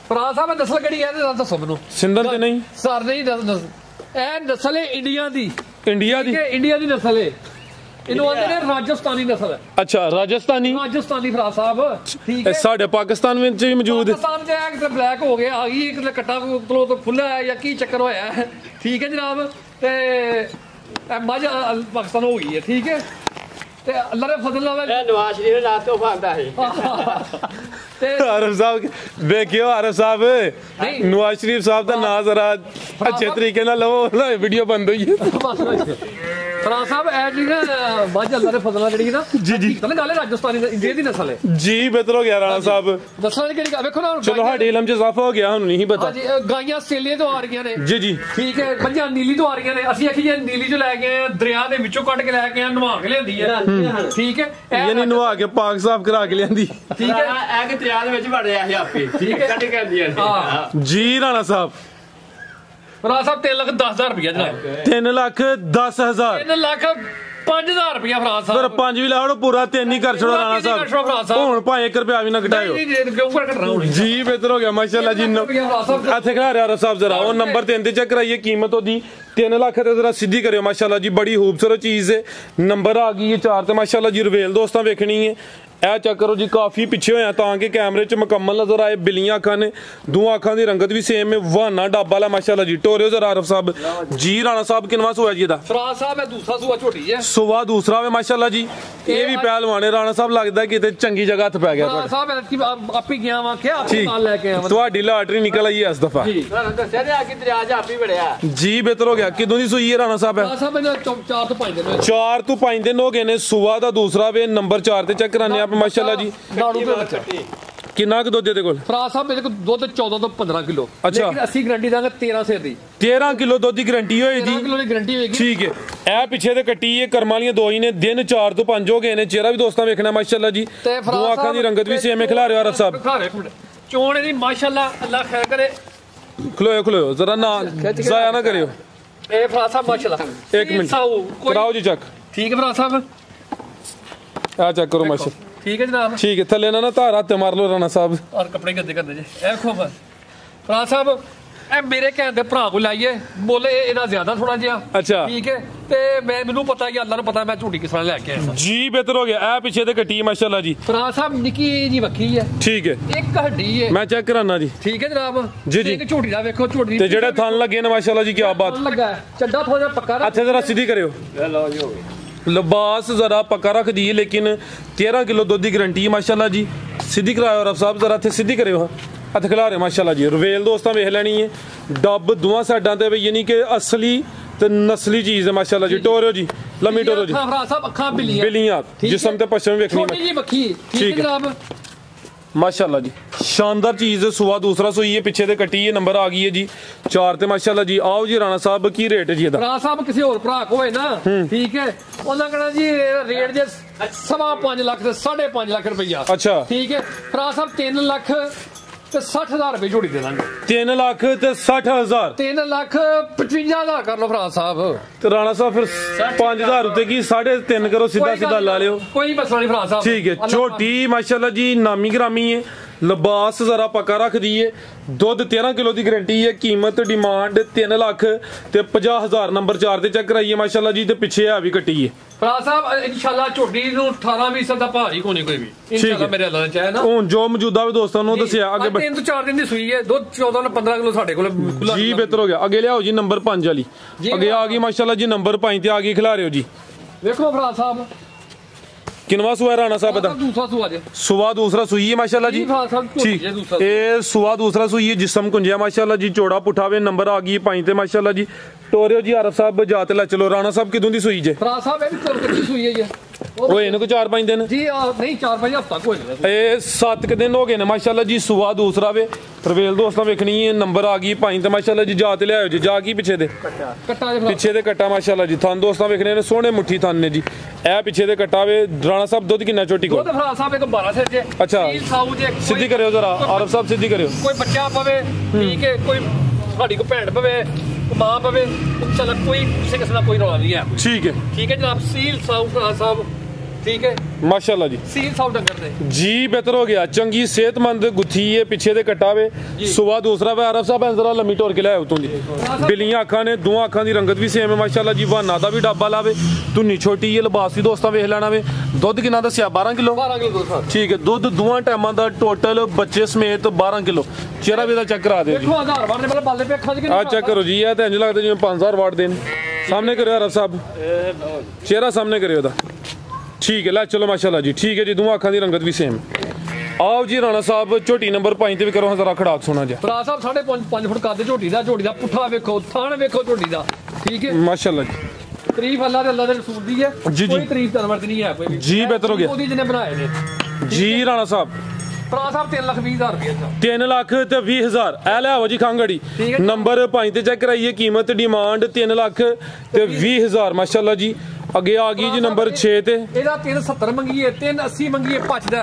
ਫਰਾਜ਼ ਸਾਹਿਬ ਇਹ ਨਸਲ ਕਿਹੜੀ ਹੈ ਦੱਸੋ ਮੈਨੂੰ। ਸਿੰਧਨ ਤੇ ਨਹੀਂ ਸਰ ਨਹੀਂ ਇਹ ਨਸਲ ਹੈ ਇੰਡੀਆ ਦੀ। ਇੰਡੀਆ ਦੀ? ਇੰਡੀਆ ਦੀ ਨਸਲ ਹੈ। ਇਹਨੂੰ ਆਂਦੇ ਨੇ ਰਾਜਸਥਾਨੀ ਨਸਲ ਹੈ। ਅੱਛਾ, ਰਾਜਸਥਾਨੀ ਫਰਾਜ਼ ਸਾਹਿਬ। ਠੀਕ ਹੈ, ਸਾਡੇ ਪਾਕਿਸਤਾਨ ਵਿੱਚ ਵੀ ਮੌਜੂਦ ਹੈ। ਪਾਕਿਸਤਾਨ ਚ ਇੱਕ ਤੇ ਬਲੈਕ ਹੋ ਗਿਆ, ਆ ਗਈ ਇੱਕ ਕੱਟਾ ਤੋਂ ਖੁੱਲਾ ਹੈ ਜਾਂ ਕੀ ਚੱਕਰ ਹੋਇਆ। ਠੀਕ ਹੈ ਜਨਾਬ। ਤੇ ਇਹ ਮੱਝ ਪਾਕਿਸਤਾਨ ਹੋ ਗਈ ਹੈ। ਠੀਕ ਹੈ, ਤੇ ਅੱਲਾਹ ਦੇ ਫਜ਼ਲ ਨਾਲ ਇਹ ਨਵਾਜ਼ ਸ਼ਰੀਫ ਰਾਤ ਤੋਂ ਫਾਂਦਾ ਹੈ। ਤੇ ਆਰਫ ਸਾਹਿਬ ਵੇਖਿਓ, ਆਰਫ ਸਾਹਿਬ ਨਵਾਜ਼ ਸ਼ਰੀਫ ਸਾਹਿਬ ਦਾ ਨਾਂ ਜ਼ਰਾ ਅੱਛੇ ਤਰੀਕੇ ਨਾਲ ਲਵੋ, ਵੀਡੀਓ ਬੰਦ ਹੋਈ ਹੈ। ਫਰਾਜ਼ ਸਾਹਿਬ ਇਹ ਜਿਹੜੀ ਨਾ ਮੱਝ ਅੱਲਾਹ ਦੇ ਫਜ਼ਲ ਨਾਲ ਜਿਹੜੀ ਨਾ ਜੀ ਤਾਂ ਗੱਲ ਹੈ ਰਾਜਸਥਾਨੀ ਇੰਡੀਆ ਦੀ ਨਸਲ ਹੈ ਜੀ। ਬਿਹਤਰ ਹੋ ਗਿਆ ਰਾਣਾ ਸਾਹਿਬ। ਨਸਲ ਕਿਹੜੀ ਵੇਖੋ ਨਾ। ਚਲੋ ਸਾਡੇ ਇਲਮ ਚ ਇਜ਼ਾਫਾ ਹੋ ਗਿਆ, ਹੁਣ ਨਹੀਂ ਪਤਾ। ਗਾਈਆਂ ਆਸਟ੍ਰੇਲੀਆ ਤੋਂ ਆ ਰਹੀਆਂ ਨੇ। ਜੀ ਜੀ। ਠੀਕ ਹੈ, ਮੱਝਾਂ ਨੀਲੀ ਤੋਂ ਆ ਰਹੀਆਂ ਨੇ। ਅਸੀਂ ਆਖੀ ਜੇ ਨੀਲੀ ਤੋਂ ਲੈ ਕੇ ਆਏ, ਦਰਿਆ ਦੇ ਵਿੱਚੋਂ ਕੱਢ ਕੇ ਲੈ ਕੇ ਆਏ, ਨਵਾ ਕੇ ਲਿਆਂਦੀ ਹੈ। ਠੀਕ ਹੈ, ਯਾਨੀ ਨਵਾ ਕੇ ਪਾਕ ਸਾਫ ਕਰਾ ਕੇ ਲਿਆਂਦੀ। ਠੀਕ ਹੈ, ਇਹ ਕਿ ਦਰਿਆ ਦੇ ਵਿੱਚ ਵੜ ਰਿਹਾ ਸੀ ਆਪੇ। ਠੀਕ ਹੈ, ਕੱਢ ਕੇ ਆਂਦੀਆਂ ਹਾਂ ਜੀ। ਰਾਣਾ ਸਾਹਿਬ ਫਰਾਜ਼ ਸਾਹਿਬ 3,10,000 ਰੁਪਇਆ ਜਨਾਬ। 3,10,000 3,05,000 ਰੁਪਇਆ ਫਰਾਜ਼ ਸਾਹਿਬ। ਫਿਰ 5 ਵੀ ਲਾਓ, ਪੂਰਾ 3 ਹੀ ਕਰ ਛੜੋ ਰਾਣਾ ਸਾਹਿਬ। ਹੁਣ ਭਾਵੇਂ 1 ਰੁਪਿਆ ਵੀ ਨਾ ਘਟਾਇਓ ਜੀ। ਬਿਹਤਰ ਹੋ ਗਿਆ ਮਾਸ਼ਾਅੱਲਾ ਜੀ। ਇੱਥੇ ਖੜਾ ਰਿਹਾ ਆਰਫ ਸਾਹਿਬ ਜ਼ਰਾ ਉਹ ਨੰਬਰ 3 ਤੇ ਚੈੱਕ ਕਰਾਈਏ। ਕੀਮਤ ਉਹਦੀ 3 ਲੱਖ ਤੇ ਜ਼ਰਾ ਸਿੱਧੀ ਕਰਿਓ ਮਾਸ਼ਾਅੱਲਾ ਜੀ। ਬੜੀ ਖੂਬਸੂਰਤ ਚੀਜ਼ ਹੈ। ਨੰਬਰ ਆ ਗਈ ਹੈ 4 ਤੇ ਮਾਸ਼ਾਅੱਲਾ ਜੀ। ਰਵੇਲ ਦੋਸਤਾਂ ਵੇਖਣੀ ਹੈ। ਇਹ ਚੈੱਕ ਕਰੋ ਜੀ, ਕਾਫੀ ਪਿੱਛੇ ਹੋਇਆ ਤਾਂ ਕਿ ਕੈਮਰੇ 'ਚ ਮੁਕੰਮਲ ਨਜ਼ਰ ਆਏ। ਬਿੱਲੀਆਂ ਅੱਖਾਂ ਨੇ, ਦੋਵਾਂ ਅੱਖਾਂ ਦੀ ਰੰਗਤ ਵੀ ਸੇਮ ਹੈ। ਵਾਨਾ ਡੱਬਾ ਲਾ ਮਾਸ਼ਾਅੱਲਾ ਜੀ। ਟੋਰਿਓ ਜ਼ਰਾ ਆਰਫ ਸਾਹਿਬ ਜੀ। ਰਾਣਾ ਸਾਹਿਬ ਕਿੰਨਵਾ ਸੂਆ ਜੀ ਇਹਦਾ? ਫਰਾਜ਼ ਸਾਹਿਬ ਇਹ ਦੂਸਰਾ ਸੂਆ ਝੋਟੀ ਹੈ। ਸੁਆ ਦੂਸਰਾ ਵੇ ਮਾਸ਼ਾਅੱਲਾ ਜੀ। ਇਹ ਵੀ ਪਹਿਲਵਾਨ ਰਾਣਾ ਸਾਹਿਬ, ਲੱਗਦਾ ਕਿਤੇ ਚੰਗੀ ਜਗ੍ਹਾ ਹੱਥ ਪੈ ਗਿਆ ਫਰਾਜ਼ ਸਾਹਿਬ ਆਪੇ ਗਿਆ ਵਾ ਕਿ ਆਪੇ ਨਾਲ ਲੈ ਕੇ ਆਇਆ। ਤੁਹਾਡੀ ਲਾਟਰੀ ਨਿਕਲ ਆਈ ਇਸ ਦਫਾ ਜੀ। ਦੱਸਿਆ ਤੇ ਆ ਕਿ ਦਰਿਆ 'ਚ ਆਪੇ ਵੜਿਆ ਜੀ। ਬਿਹਤਰ ਹੋ ਗਿਆ। ਕਿਦੋਂ ਦੀ ਸੂਈ ਹੈ ਰਾਣਾ ਸਾਹਿਬ? ਫਰਾਜ਼ ਸਾਹਿਬ ਇਹਨੂੰ 4 ਤੋਂ 5 ਦਿਨ 4 ਤੋਂ 5 ਦਿਨ ਹੋ ਗਏ ਨੇ। ਸੁਆ ਦਾ ਦੂਸਰਾ ਵੇ। ਨੰਬਰ 4 ਤੇ ਚੈੱਕ ਕਰਾਨੇ ਆਪ ਮਾਸ਼ਾਅੱਲਾ ਜੀ। ਨਾੜੂ ਤੇ ਬੱਚਾ ਕਿੰਨਾ ਕੁ ਦੁੱਧ ਇਹਦੇ ਕੋਲ? ਫਰਾਜ਼ ਸਾਹਿਬ ਮੇਰੇ ਕੋਲ ਦੁੱਧ 14 ਤੋਂ 15 ਕਿਲੋ। ਅੱਛਾ। ਲੇਕਿਨ ਅਸੀਂ ਗਰੰਟੀ ਦਾਂਗੇ 13 ਸਿਰ ਦੀ। 13 ਕਿਲੋ ਦੁੱਧ ਦੀ ਗਰੰਟੀ ਹੋਏਗੀ। 13 ਕਿਲੋ ਦੀ ਗਰੰਟੀ ਹੋਏਗੀ। ਠੀਕ ਹੈ। ਇਹ ਪਿੱਛੇ ਤੇ ਕੱਟੀ ਹੈ। ਕਰਮ ਵਾਲੀਆਂ 2 ਹੀ ਨੇ। ਦਿਨ 4 ਤੋਂ 5 ਹੋ ਗਏ ਨੇ। ਚਿਹਰਾ ਵੀ ਦੋਸਤਾਂ ਵੇਖਣਾ ਮਾਸ਼ਾਅੱਲਾ ਜੀ। ਦੋ ਅੱਖਾਂ ਦੀ ਰੰਗਤ ਵੀ ਸੇਮ ਹੈ। ਖਿਲਾ ਰਹੇ ਹੋ ਆਰਫ ਸਾਹਿਬ। ਚੋਣ ਇਹਦੀ ਮਾਸ਼ਾਅੱਲਾ ਅੱਲਾਹ ਖੈਰ ਕਰੇ। ਖਲੋਇਓ ਜ਼ਰਾ ਨਾ ਜ਼ਾਇਆ ਨਾ ਕਰਿਓ। ਇਹ ਫਰਾਜ਼ ਸਾਹਿਬ ਮਾਸ਼ਾਅੱਲਾ 1 ਮਿੰਟ ਕਰਾਓ ਜੀ ਚੱਕ। ਠੀਕ ਹੈ ਫਰਾਜ਼ ਸਾਹਿਬ, ਆ ਚੈੱਕ ਕਰੋ ਮਾਸ਼ਾਅੱਲਾ। ਠੀਕ ਹੈ ਜਨਾਬ। ਠੀਕ ਹੈ। ਥੱਲੇ ਨਾ ਧਾਰ ਹੱਥ ਮਾਰ ਲਓ ਰਾਣਾ ਸਾਹਿਬ। ਔਰ ਕੱਪੜੇ ਗੰਦੇ ਕਰਦੇ ਜੇ। ਇਹ ਦੇਖੋ ਬਸ ਫਰਾਜ਼ ਸਾਹਿਬ ਇਹ ਮੇਰੇ ਕਹਿਣ ਦੇ ਭਰਾ ਕੋ ਲਾਈਏ ਮੁੱਲ ਇਹਦਾ ਜ਼ਿਆਦਾ ਥੋੜਾ ਜਿਹਾ। ਅੱਛਾ। ਠੀਕ ਹੈ, ਤੇ ਮੈਨੂੰ ਪਤਾ ਕਿ ਅੱਲਾ ਨੂੰ ਪਤਾ ਮੈਂ ਝੂਟੀ ਕਿਸ ਤਰ੍ਹਾਂ ਲੈ ਕੇ ਆਇਆ ਜੀ। ਬਿਹਤਰ ਹੋ ਗਿਆ। ਇਹ ਪਿੱਛੇ ਤੇ ਕੱਟੀ ਮਾਸ਼ਾਅੱਲਾ ਜੀ। ਫਰਾਜ਼ ਸਾਹਿਬ ਨਿੱਕੀ ਜੀ ਵੱਖੀ ਹੈ। ਠੀਕ ਹੈ। ਇੱਕ ਹੱਡੀ ਹੈ। ਮੈਂ ਚੈੱਕ ਕਰਾਨਾ ਜੀ। ਠੀਕ ਹੈ ਜਨਾਬ। ਜੀ ਜੀ। ਇੱਕ ਝੂਟੀ ਦਾ ਵੇਖੋ, ਝੂਟੀ ਤੇ ਜਿਹੜੇ ਥਣ ਲੱਗੇ ਨੇ ਮਾਸ਼ਾਅੱਲਾ ਜੀ, ਕੀ ਬਾਤ ਲੱਗਾ ਹੈ। ਚੱਡਾ ਥੋੜਾ ਜਿਹਾ ਪੱਕਾ ਇੱਥੇ ਜ਼ਰਾ ਸਿੱਧੀ ਕਰਿਓ। ਲਓ ਜੀ ਹੋ ਗਈ। ਲਿਬਾਸ ਜ਼ਰਾ ਪੱਕਾ ਰੱਖ ਦੀ ਲੇਕਿਨ 13 ਕਿਲੋ ਦੁੱਧ ਦੀ ਗਰੰਟੀ ਹੈ ਮਾਸ਼ਾਅੱਲਾ ਜੀ। ਸਿੱਧੀ ਕਰਾਇਓ ਆਰਫ ਸਾਹਿਬ ਜ਼ਰਾ ਇੱਥੇ ਸਿੱਧੀ ਕਰਿਓ। ਹੱਥ ਖਿਲਾ ਰਹੇ ਮਾਸ਼ਾਅੱਲਾ ਜੀ। ਰਵੇਲ ਦੋਸਤਾਂ ਵੇਖ ਲੈਣੀ ਹੈ। ਡੱਬ ਦੋਵਾਂ ਸਾਈਡਾਂ ਤੇ ਵੀ, ਯਾਨੀ ਕਿ ਅਸਲੀ ਤੇ ਨਸਲੀ ਚੀਜ਼ ਹੈ ਮਾਸ਼ਾਅੱਲਾ ਜੀ। ਟੋਰਿਓ ਜੀ, ਲੰਮੀ ਟੋਰਿਓ ਜੀ। ਭਰਾ ਸਾਹਿਬ ਅੱਖਾਂ ਬਿੱਲੀਆਂ ਬਿੱਲੀਆਂ ਜਿਸਮ ਤੇ ਪਛਮ ਵੇਖਣੀ ਛੋਟੀ ਜੀ ਮੱਖੀ। ਠੀਕ ਹੈ ਜਨਾਬ माशाल्लाह जी, शानदार चीज है। सुबह दूसरा सोई है, पीछे ते कटी है, नंबर आ गई है जी 4 ते माशाल्लाह जी। आओ जी राणा साहब की रेट है जी ਇਹਦਾ? ਭਰਾ ਸਾਹਿਬ ਕਿਸੇ ਹੋਰ ਭਰਾ ਕੋਏ ਨਾ ਠੀਕ ਹੈ ਉਹਨਾਂ ਕਹਿੰਦਾ ਜੀ ਰੇਟ ਜੇ 5.5 ਲੱਖ ਤੇ 5.5 ਲੱਖ ਰੁਪਈਆ। ਅੱਛਾ ਠੀਕ ਹੈ ਭਰਾ ਸਾਹਿਬ 3 ਲੱਖ ਤੇ 60,000 ਰੁਪਏ ਝੋਟੀ ਦੇ ਦਾਂਗੇ। 3 ਲੱਖ ਤੇ 60,000 3 ਲੱਖ 55,000 ਕਰ ਲਓ ਭਰਾ ਸਾਹਿਬ। ਤੇ ਰਾਣਾ ਸਾਹਿਬ ਫਿਰ 5,000 ਉੱਤੇ ਕੀ 3.5 ਕਰੋ, ਸਿੱਧਾ ਸਿੱਧਾ ਲਾ ਲਿਓ। ਕੋਈ ਮਸਲਾ ਨਹੀਂ ਭਰਾ ਸਾਹਿਬ। ठीक है। छोटी माशाल्लाह जी नामी ग्रामी है, लिबास जरा पक्का रख दिए। दुध 13 किलो की गारंटी है। कीमत डिमांड 3 लाख ते 50,000 नंबर 4 ते चेक कराइए माशाल्लाह जी। ते पिछे है भी कटी है ਭਰਾ ਸਾਹਿਬ ਇਨਸ਼ਾਅੱਲਾ ਝੋਟੀ ਨੂੰ 18-20 ਦਾ ਭਾਰੀ ਕੋਣੀ ਕੋਈ ਵੀ ਇਨਸ਼ਾਅੱਲਾ ਮੇਰੇ ਅੱਲਾ ਨੇ ਚਾਹਿਆ ਨਾ। ਹੁਣ ਜੋ ਮੌਜੂਦਾ ਵੀ ਦੋਸਤਾਂ ਨੂੰ ਦੱਸਿਆ ਅੱਗੇ 3 ਤੋਂ 4 ਦਿਨ ਦੀ ਸੂਈ ਹੈ। ਦੁੱਧ 14 ਤੋਂ 15 ਕਿਲੋ ਸਾਡੇ ਕੋਲ ਖੁੱਲਾ ਜੀ। ਬਿਹਤਰ ਹੋ ਗਿਆ। ਅੱਗੇ ਲਿਆਓ ਜੀ ਨੰਬਰ 5 ਵਾਲੀ। ਅੱਗੇ ਆ ਗਈ ਮਾਸ਼ਾਅੱਲਾ ਜੀ ਨੰਬਰ 5 ਤੇ ਆ ਗਈ ਖਿਲਾਰਿਓ ਜੀ। ਵੇਖੋ ਭਰਾ ਸਾਹਿਬ ਕਿਨਵਾ ਸੁਆ ਰਾਣਾ ਸਾਹਿਬ ਦਾ? ਦੂਸਰਾ ਸੂਆ ਜੇ। सुबह दूसरा सुई है माशाल्लाह जी। ठीक, ये सुबह दूसरा सुई है, जिसम कुंजिया माशाल्लाह जी। चौड़ा पुठावे नंबर आ गई 5 ते माशाल्लाह जी। टोरियो जी आरफ साहब जाते ला चलो। राणा साहब किदों दी सुई जे? ਭਰਾ ਸਾਹਿਬ ਇਹ ਵੀ ਤੁਰ ਕੱਟੀ ਸੂਈ ਹੈ ਜੀ। ओए इनको 4-5 दिन ਜੀ ਨਹੀਂ 4-5 ਹਫ਼ਤਾ ਕੋਈ ਨਹੀਂ। ਇਹ 7 दिन हो गए ने माशाल्लाह जी। सुबह दूसरा वे रवेल दोस्तां वेखनी है। नंबर आ गई 5 ते माशाल्लाह जी। जाते ले आयो जी। जा की पीछे दे ਕੱਟਾ ਜੇ पीछे दे कट्टा माशाल्लाह जी। थान दोस्तां वेखने ने सोहने मुट्ठी थान ने जी। ए पीछे दे कट्टा वे। राणा साहब दुध किन्ना छोटी को? ਦੁੱਧ ਭਰਾ ਸਾਹਿਬ ਇੱਕ 12 ਸਿਰ ਜੇ। अच्छा, ਸਾਊ ਜੇ। सीधी करियो जरा आरफ साहब, सीधी करियो। ਕੋਈ ਬੱਚਾ ਪਵੇ ਠੀਕ ਹੈ, ਕੋਈ ਸਾਡੀ ਕੋ ਭੈਣ ਪਵੇ, ਮਾਂ ਪਵੇ, ਚਲ ਕੋਈ ਕਿਸੇ ਕਿਸਮ ਦਾ ਕੋਈ ਰੌਲਾ ਨਹੀਂ ਹੈ। ठीक है ਠੀਕ ਹੈ ਜਨਾਬ। ਸੀਲ ਸਾਊ ਭਰਾ ਸਾਹਿਬ ਠੀਕ ਹੈ माशाल्लाह जी। ਸੀਲ ਸਾਊ ਡੰਗਰ ਦੇ जी बेहतर हो गया। चंगी सेहतमंद गुत्थी है, पीछे दे कट्टा वे। सुबह दूसरा वे आरफ साहब जरा लम्मी टोर के लाए उतों दी। बिल्लियां अखां ने, दो अखां दी रंगत भी सेम है माशाल्लाह जी। वाना दा भी डब्बा लावे, धुन्नी छोटी है, लिबास भी दोस्तां वेख लेना वे। दुध किन्ना दस्सिया? 12 किलो। 12 किलो दुੱਧ। ठीक है। दुध दोवां टाइमां दा टोटल बच्चे समेत 12 किलो। चेहरा भी दा चेक करा दे जी। ਦੇਖੋ ਆਧਾਰ ਵਾਰ ਦੇ ਮਤਲਬ ਬਾਲੇ ਪੇ ਅੱਖਾਂ ਚ आ चेक करो जी। ये तो इंज लगदा जिवें 5000 वाट देन। सामने करियो आरफ साहब, चेहरा सामने करियो दा। ठीक है ला चलो माशाल्लाह जी। ठीक है जी। दोवां अखां दी रंगत भी सेम। आओ जी राणा साहब ਝੋਟੀ नंबर 5 ਤੇ ਵੀ ਕਰੋ ਜਰਾ ਖੜਾਕ ਸੋਣਾ ਜੀ। ਭਰਾ ਸਾਹਿਬ 5.5 ਫੁੱਟ ਕੱਦ ਝੋਟੀ ਦਾ ਪੁੱਠਾ ਵੇਖੋ, ਥਾਣ ਵੇਖੋ ਝੋਟੀ ਦਾ। ਠੀਕ ਹੈ माशाल्लाह जी। ਤਾਰੀਫ ਅੱਲਾ ਦੇ ਰਸੂਲ ਦੀ ਹੈ। ਜੀ, ਕੋਈ ਤਾਰੀਫ ਤਰਵਰਤ ਨਹੀਂ ਹੈ ਕੋਈ ਵੀ। जी बेहतर हो गया ਉਹਦੀ ਜਿਹਨੇ ਬਣਾਏ ਨੇ। जी। राणा साहब ਭਰਾ ਸਾਹਿਬ 3,20,000 ਰੁਪਏ ਦਾ। 3 ਲੱਖ ਤੇ 20,000 ਐ ਲੈ ਆਵੋ ਜੀ ਖਾਂਗੜੀ। ਠੀਕ ਹੈ। ਨੰਬਰ 5 ਤੇ ਚੈੱਕ ਕਰਾਈਏ। ਕੀਮਤ ਡਿਮਾਂਡ 3 ਲੱਖ ਤੇ 20,000 ਮਾਸ਼ਾਅੱਲਾ ਜੀ। ਅੱਗੇ ਆ ਗਈ ਜੀ ਨੰਬਰ 6 ਤੇ। ਇਹਦਾ 370 ਮੰਗੀਏ, 380 ਮੰਗੀਏ, ਪਚਦਾ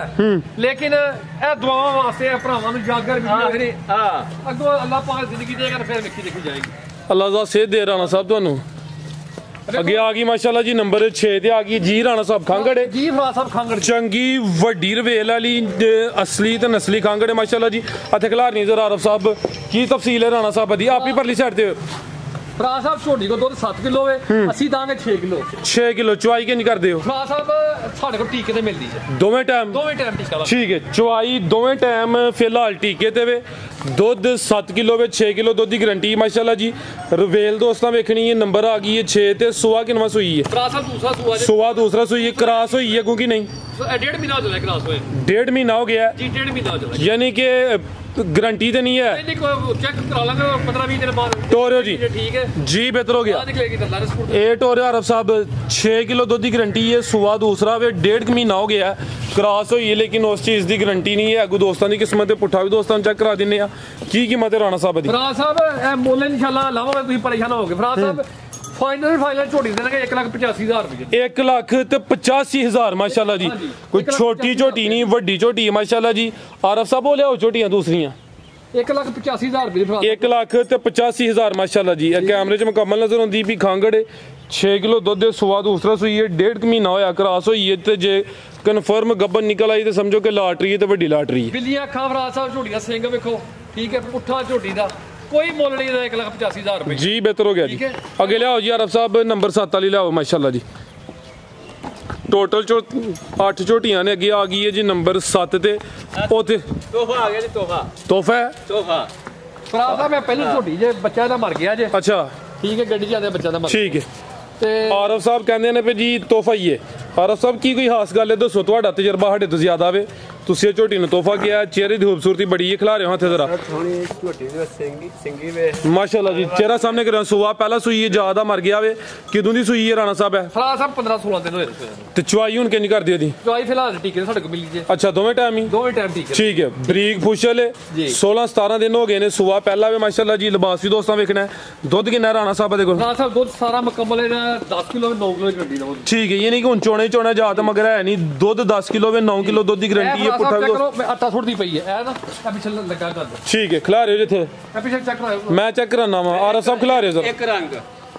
ਲੇਕਿਨ ਇਹ ਦੁਆਵਾਂ ਵਾਸਤੇ ਆ ਭਰਾਵਾਂ ਨੂੰ ਜਾਗਰ ਵੀ ਆਖਰੇ। ਹਾਂ ਅੱਗੋਂ ਅੱਲਾਹ ਪਾਕ ਜ਼ਿੰਦਗੀ ਦੇਗਾ ਫਿਰ ਵੇਖੀ ਦੇਖੀ ਜਾਏਗੀ। ਅੱਲਾਹ ਦਾ ਸੇਧ ਦੇ ਰਾਣਾ ਸਾਹਿਬ ਤੁਹਾਨੂੰ। ਅੱਗੇ ਆ ਗਈ ਮਾਸ਼ਾਅੱਲਾ ਜੀ ਨੰਬਰ 6 ਤੇ ਆ ਗਈ ਜੀ ਰਾਣਾ ਸਾਹਿਬ ਖਾਂਗੜੇ। ਜੀ ਭਰਾ ਸਾਹਿਬ ਖਾਂਗੜ ਚੰਗੀ ਵੱਡੀ ਰਵੇਲ ਵਾਲੀ ਅਸਲੀ ਤੇ ਨਸਲੀ ਖਾਂਗੜੇ ਮਾਸ਼ਾਅੱਲਾ ਜੀ। ਇੱਥੇ ਖਿਲਾਰਨੀ ਜ਼ਰਾ ਆਰਫ ਸਾਹਿਬ ਕੀ ਤਫਸੀਲ ਹੈ ਰਾਣਾ ਸਾਹਿਬ ਦੀ? ਆਪ ਹੀ ਪਰਲੀ ਸਾਈਡ ਤੇ। ਭਰਾ ਸਾਹਿਬ ਝੋਟੀ ਕੋ ਦੁੱਧ 7 ਕਿਲੋ ਹੈ, ਅਸੀਂ ਦਾਂਗੇ 6 ਕਿਲੋ। 6 ਕਿਲੋ ਚੁਆਈ ਕਿੰਜ ਕਰਦੇ ਹੋ? ਭਰਾ ਸਾਹਿਬ ਸਾਡੇ ਕੋਲ ਟੀਕੇ ਤੇ ਮਿਲਦੀ ਹੈ ਦੋਵੇਂ ਟਾਈਮ ਟੀਕਾ ਲਾ। ठीक है। चुआई दोवें टाइम फिलहाल टीके ते वे। दुध 7 किलो वे 6 किलो दुध की गारंटी माशाल्लाह जी। रवेल दोस्तां वेखनी है। नंबर आ गई है 6 ते। सुआ किनवा सुई है? ਭਰਾ ਸਾਹਿਬ ਦੂਸਰਾ ਸੂਆ ਜੇ। सुआ दूसरा सुई है। क्रॉस हुई है क्योंकि नहीं? 1.5 ਮਹੀਨਾ ਹੋ ਚਲਾ ਕਲਾਸ ਹੋਏ 1.5 महीना हो गया है। ਜੀ 1.5 ਮਹੀਨਾ ਹੋ ਚਲਾ। यानी कि गारंटी तो नहीं है। ਇਹਨੇ ਕੋ ਚੈੱਕ ਕਰਾ ਲਾਂਗੇ 15-20 ਦਿਨ ਬਾਅਦ। टोरियो जी ਠੀਕ ਹੈ जी बेहतर हो गया। ਆ ਨਿਕਲੇਗੀ ਤਾਂ ਲਾਰਸ ਸਪੋਰਟ। ए टोरियो आरफ साहब 6 किलो दुध की गारंटी है। सुआ दूसरा वे 1.5 महीना हो गया है। क्रॉस हुई है लेकिन उस चीज़ की गारंटी नहीं है। अगू दोस्तों की किस्मत है, पुट्ठा भी दोस्तों चेक करा दिने की कीमत है राणा साहब दी? ਭਰਾ ਸਾਹਿਬ ਇਹ ਮੁੱਲ ਇਨਸ਼ਾਅੱਲਾ ਲਾਵਾਂਗੇ, ਤੁਸੀਂ ਪਰੇਸ਼ਾਨ ਹੋਗੇ। ਭਰਾ ਸਾਹਿਬ ਫਾਈਨਲ ਝੋਟੀ ਦੇਣਗੇ 1,85,000 ਰੁਪਏ। 1 ਲੱਖ ਤੇ 85,000 ਮਾਸ਼ਾਅੱਲਾ ਜੀ। ਹਾਂਜੀ। ਕੋਈ ਛੋਟੀ ਝੋਟੀ ਨਹੀਂ, ਵੱਡੀ ਝੋਟੀ ਹੈ ਮਾਸ਼ਾਅੱਲਾ ਜੀ। ਆਰਫ ਸਾਹਿਬ ਉਹ ਲਿਆਓ ਝੋਟੀਆਂ ਦੂਸਰੀਆਂ। 1,85,000 ਰੁਪਏ ਭਰਾ। 1 ਲੱਖ ਤੇ 85,000 ਮਾਸ਼ਾਅੱਲਾ ਜੀ। ਇਹ ਕੈਮਰੇ 'ਚ ਮੁਕੰਮਲ ਨਜ਼ਰ ਆਉਂਦੀ ਵੀ ਖਾਂਗੜ 6 ਕਿਲੋ ਦੁੱਧ। ਸੁਆ ਦੂਸਰਾ ਸੂਈ ਹੈ। 1.5 ਮਹੀਨਾ ਹੋਇਆ ਕ੍ਰਾਸ ਹੋਈ ਹੈ। ਤੇ ਜੇ ਕਨਫਰਮ ਗੱਬਨ ਨਿਕਲ ਆਈ ਤੇ ਸਮਝੋ ਕਿ ਲਾਟਰੀ ਹੈ ਤੇ ਵੱਡੀ ਲਾਟਰੀ ਹੈ। ਬਿੱਲੀਆਂ ਅੱਖਾਂ ਭਰਾ ਸਾਹਿਬ ਝੋਟੀਆਂ ਸਿੰਘ ਵੇਖੋ। ਠੀਕ ਹੈ ਪੁੱਠਾ ਝੋਟੀ ਦਾ ਕੋਈ ਮੁੱਲ ਨਹੀਂ। 1,85,000 ਰੁਪਏ ਜੀ ਬਿਹਤਰ ਹੋ ਗਿਆ ਜੀ। ਅੱਗੇ ਲਿਆਓ ਜੀ ਆਰਫ ਸਾਹਿਬ ਨੰਬਰ 7 ਵਾਲੀ ਲਿਆਓ ਮਾਸ਼ਾਅੱਲਾ ਜੀ। ਟੋਟਲ 8 ਝੋਟੀਆਂ ਨੇ। ਅੱਗੇ ਆ ਗਈ ਹੈ ਜੀ ਨੰਬਰ 7 ਤੇ। ਉਥੇ ਤੋਹਫਾ ਆ ਗਿਆ ਜੀ। ਤੋਹਫਾ ਹੈ। ਤੋਹਫਾ ਭਰਾ ਸਾਹਿਬ ਮੈਂ ਪਹਿਲੀ ਝੋਟੀ ਜੇ ਬੱਚਾ ਦਾ ਮਰ ਗਿਆ ਜੇ। ਅੱਛਾ ਠੀਕ ਹੈ ਗੱਡੀ 'ਚ ਆਂਦੇ ਬੱਚਾ ਦਾ ਮਰ ਠੀਕ ਹੈ। ਤੇ ਆਰਫ ਸਾਹਿਬ ਕਹਿੰਦੇ ਨੇ ਵੀ ਜੀ ਤੋਹਫਾ ਹੀ ਹੈ। ਆਰਫ ਸਾਹਿਬ ਕੀ ਕੋਈ ਖਾਸ ਗੱਲ ਹੈ ਦੱਸੋ? ਤੁਹਾਡਾ ਤਜਰਬਾ ਸਾਡੇ ਤੋਂ ਜ਼ਿਆਦਾ ਵੇ। ਤੁਸੀਂ ਇਹ ਝੋਟੀ ਨੂੰ ਤੋਹਫਾ ਕਿਹਾ। ਚਿਹਰੇ ਦੀ ਖੂਬਸੂਰਤੀ ਬੜੀ ਹੈ, ਖਿਲਾ ਰਹੇ ਹੋ ਹੱਥੇ ਜ਼ਰਾ ਥੋੜੀ ਝੋਟੀ ਦੇ ਸਿੰਗੀ ਵੇ ਮਾਸ਼ਾਅੱਲਾ ਜੀ। ਚਿਹਰਾ ਸਾਹਮਣੇ ਕਰਾਂ। ਸੁਆ ਪਹਿਲਾ ਸੂਈ ਹੈ, ਜ਼ਿਆਦਾ ਮਰ ਗਿਆ ਵੇ। ਕਿਦੋਂ ਦੀ ਸੂਈ ਹੈ ਰਾਣਾ ਸਾਹਿਬ? ਹੈ ਫਰਾਜ਼ ਸਾਹਿਬ 15-16 ਦਿਨ ਹੋਏ ਨੇ। ਤੇ ਚੁਆਈ ਹੁਣ ਕਿੰਨੀ ਕਰਦੀ ਉਹਦੀ? ਚੁਆਈ ਫਿਲਹਾਲ ਟੀਕੇ ਸਾਡੇ ਕੋਲ ਮਿਲੀ ਜੇ। ਅੱਛਾ, ਦੋਵੇਂ ਟਾਈਮ ਹੀ? ਦੋਵੇਂ ਟਾਈਮ ਟੀਕੇ। ਠੀਕ ਹੈ। ਬਰੀਕ ਫੁਸ਼ਲ 16-17 ਦਿਨ ਹੋ ਗਏ ਨੇ। ਸੁਆ ਪਹਿਲਾ ਵੇ ਮਾਸ਼ਾਅੱਲਾ ਜੀ। ਲਿਬਾਸ ਵੀ ਦੋਸਤਾਂ ਵੇਖਣਾ। ਦੁੱਧ ਕਿੰਨਾ ਰਾਣਾ ਸਾਹਿਬ ਦੇ ਕੋਲ? ਫਰਾਜ਼ ਸਾਹਿਬ ਦੁੱਧ ਸਾਰਾ ਮੁਕੰਮਲ ਹੈ 10 ਕਿਲੋ 9 ਕਿਲੋ ਦੀ ਗਰੰਟੀ ਲਓ। ਠੀਕ ਹੈ, ਇਹ ਨਹੀਂ ਕਿ ਹੁਣ ਚੋਣਾ ਜਾਤ ਮਗਰ ਹੈ ਨਹੀਂ। ਦੁੱਧ 10 ਕਿਲੋ ਵੇ 9 ਕਿਲੋ ਦੁੱਧ ਦੀ ਗਰੰਟੀ ਹੈ। ਪੁੱਠਾ ਵੀ ਆਟਾ ਸੁੱਟਦੀ ਪਈ ਹੈ ਇਹ ਨਾ ਪਿੱਛੇ ਲੱਗਾ ਕਰ। ਠੀਕ ਹੈ, ਖਿਲਾ ਰਹੇ ਹੋ ਜਿੱਥੇ ਪਿੱਛੇ ਚੈੱਕ ਕਰਾਓ। ਮੈਂ ਚੈੱਕ ਕਰਾਨਾ ਵਾ। ਆਰਫ ਸਾਹਿਬ ਖਿਲਾ ਰਹੇ ਹੋ ਸਰ। ਇੱਕ ਰੰਗ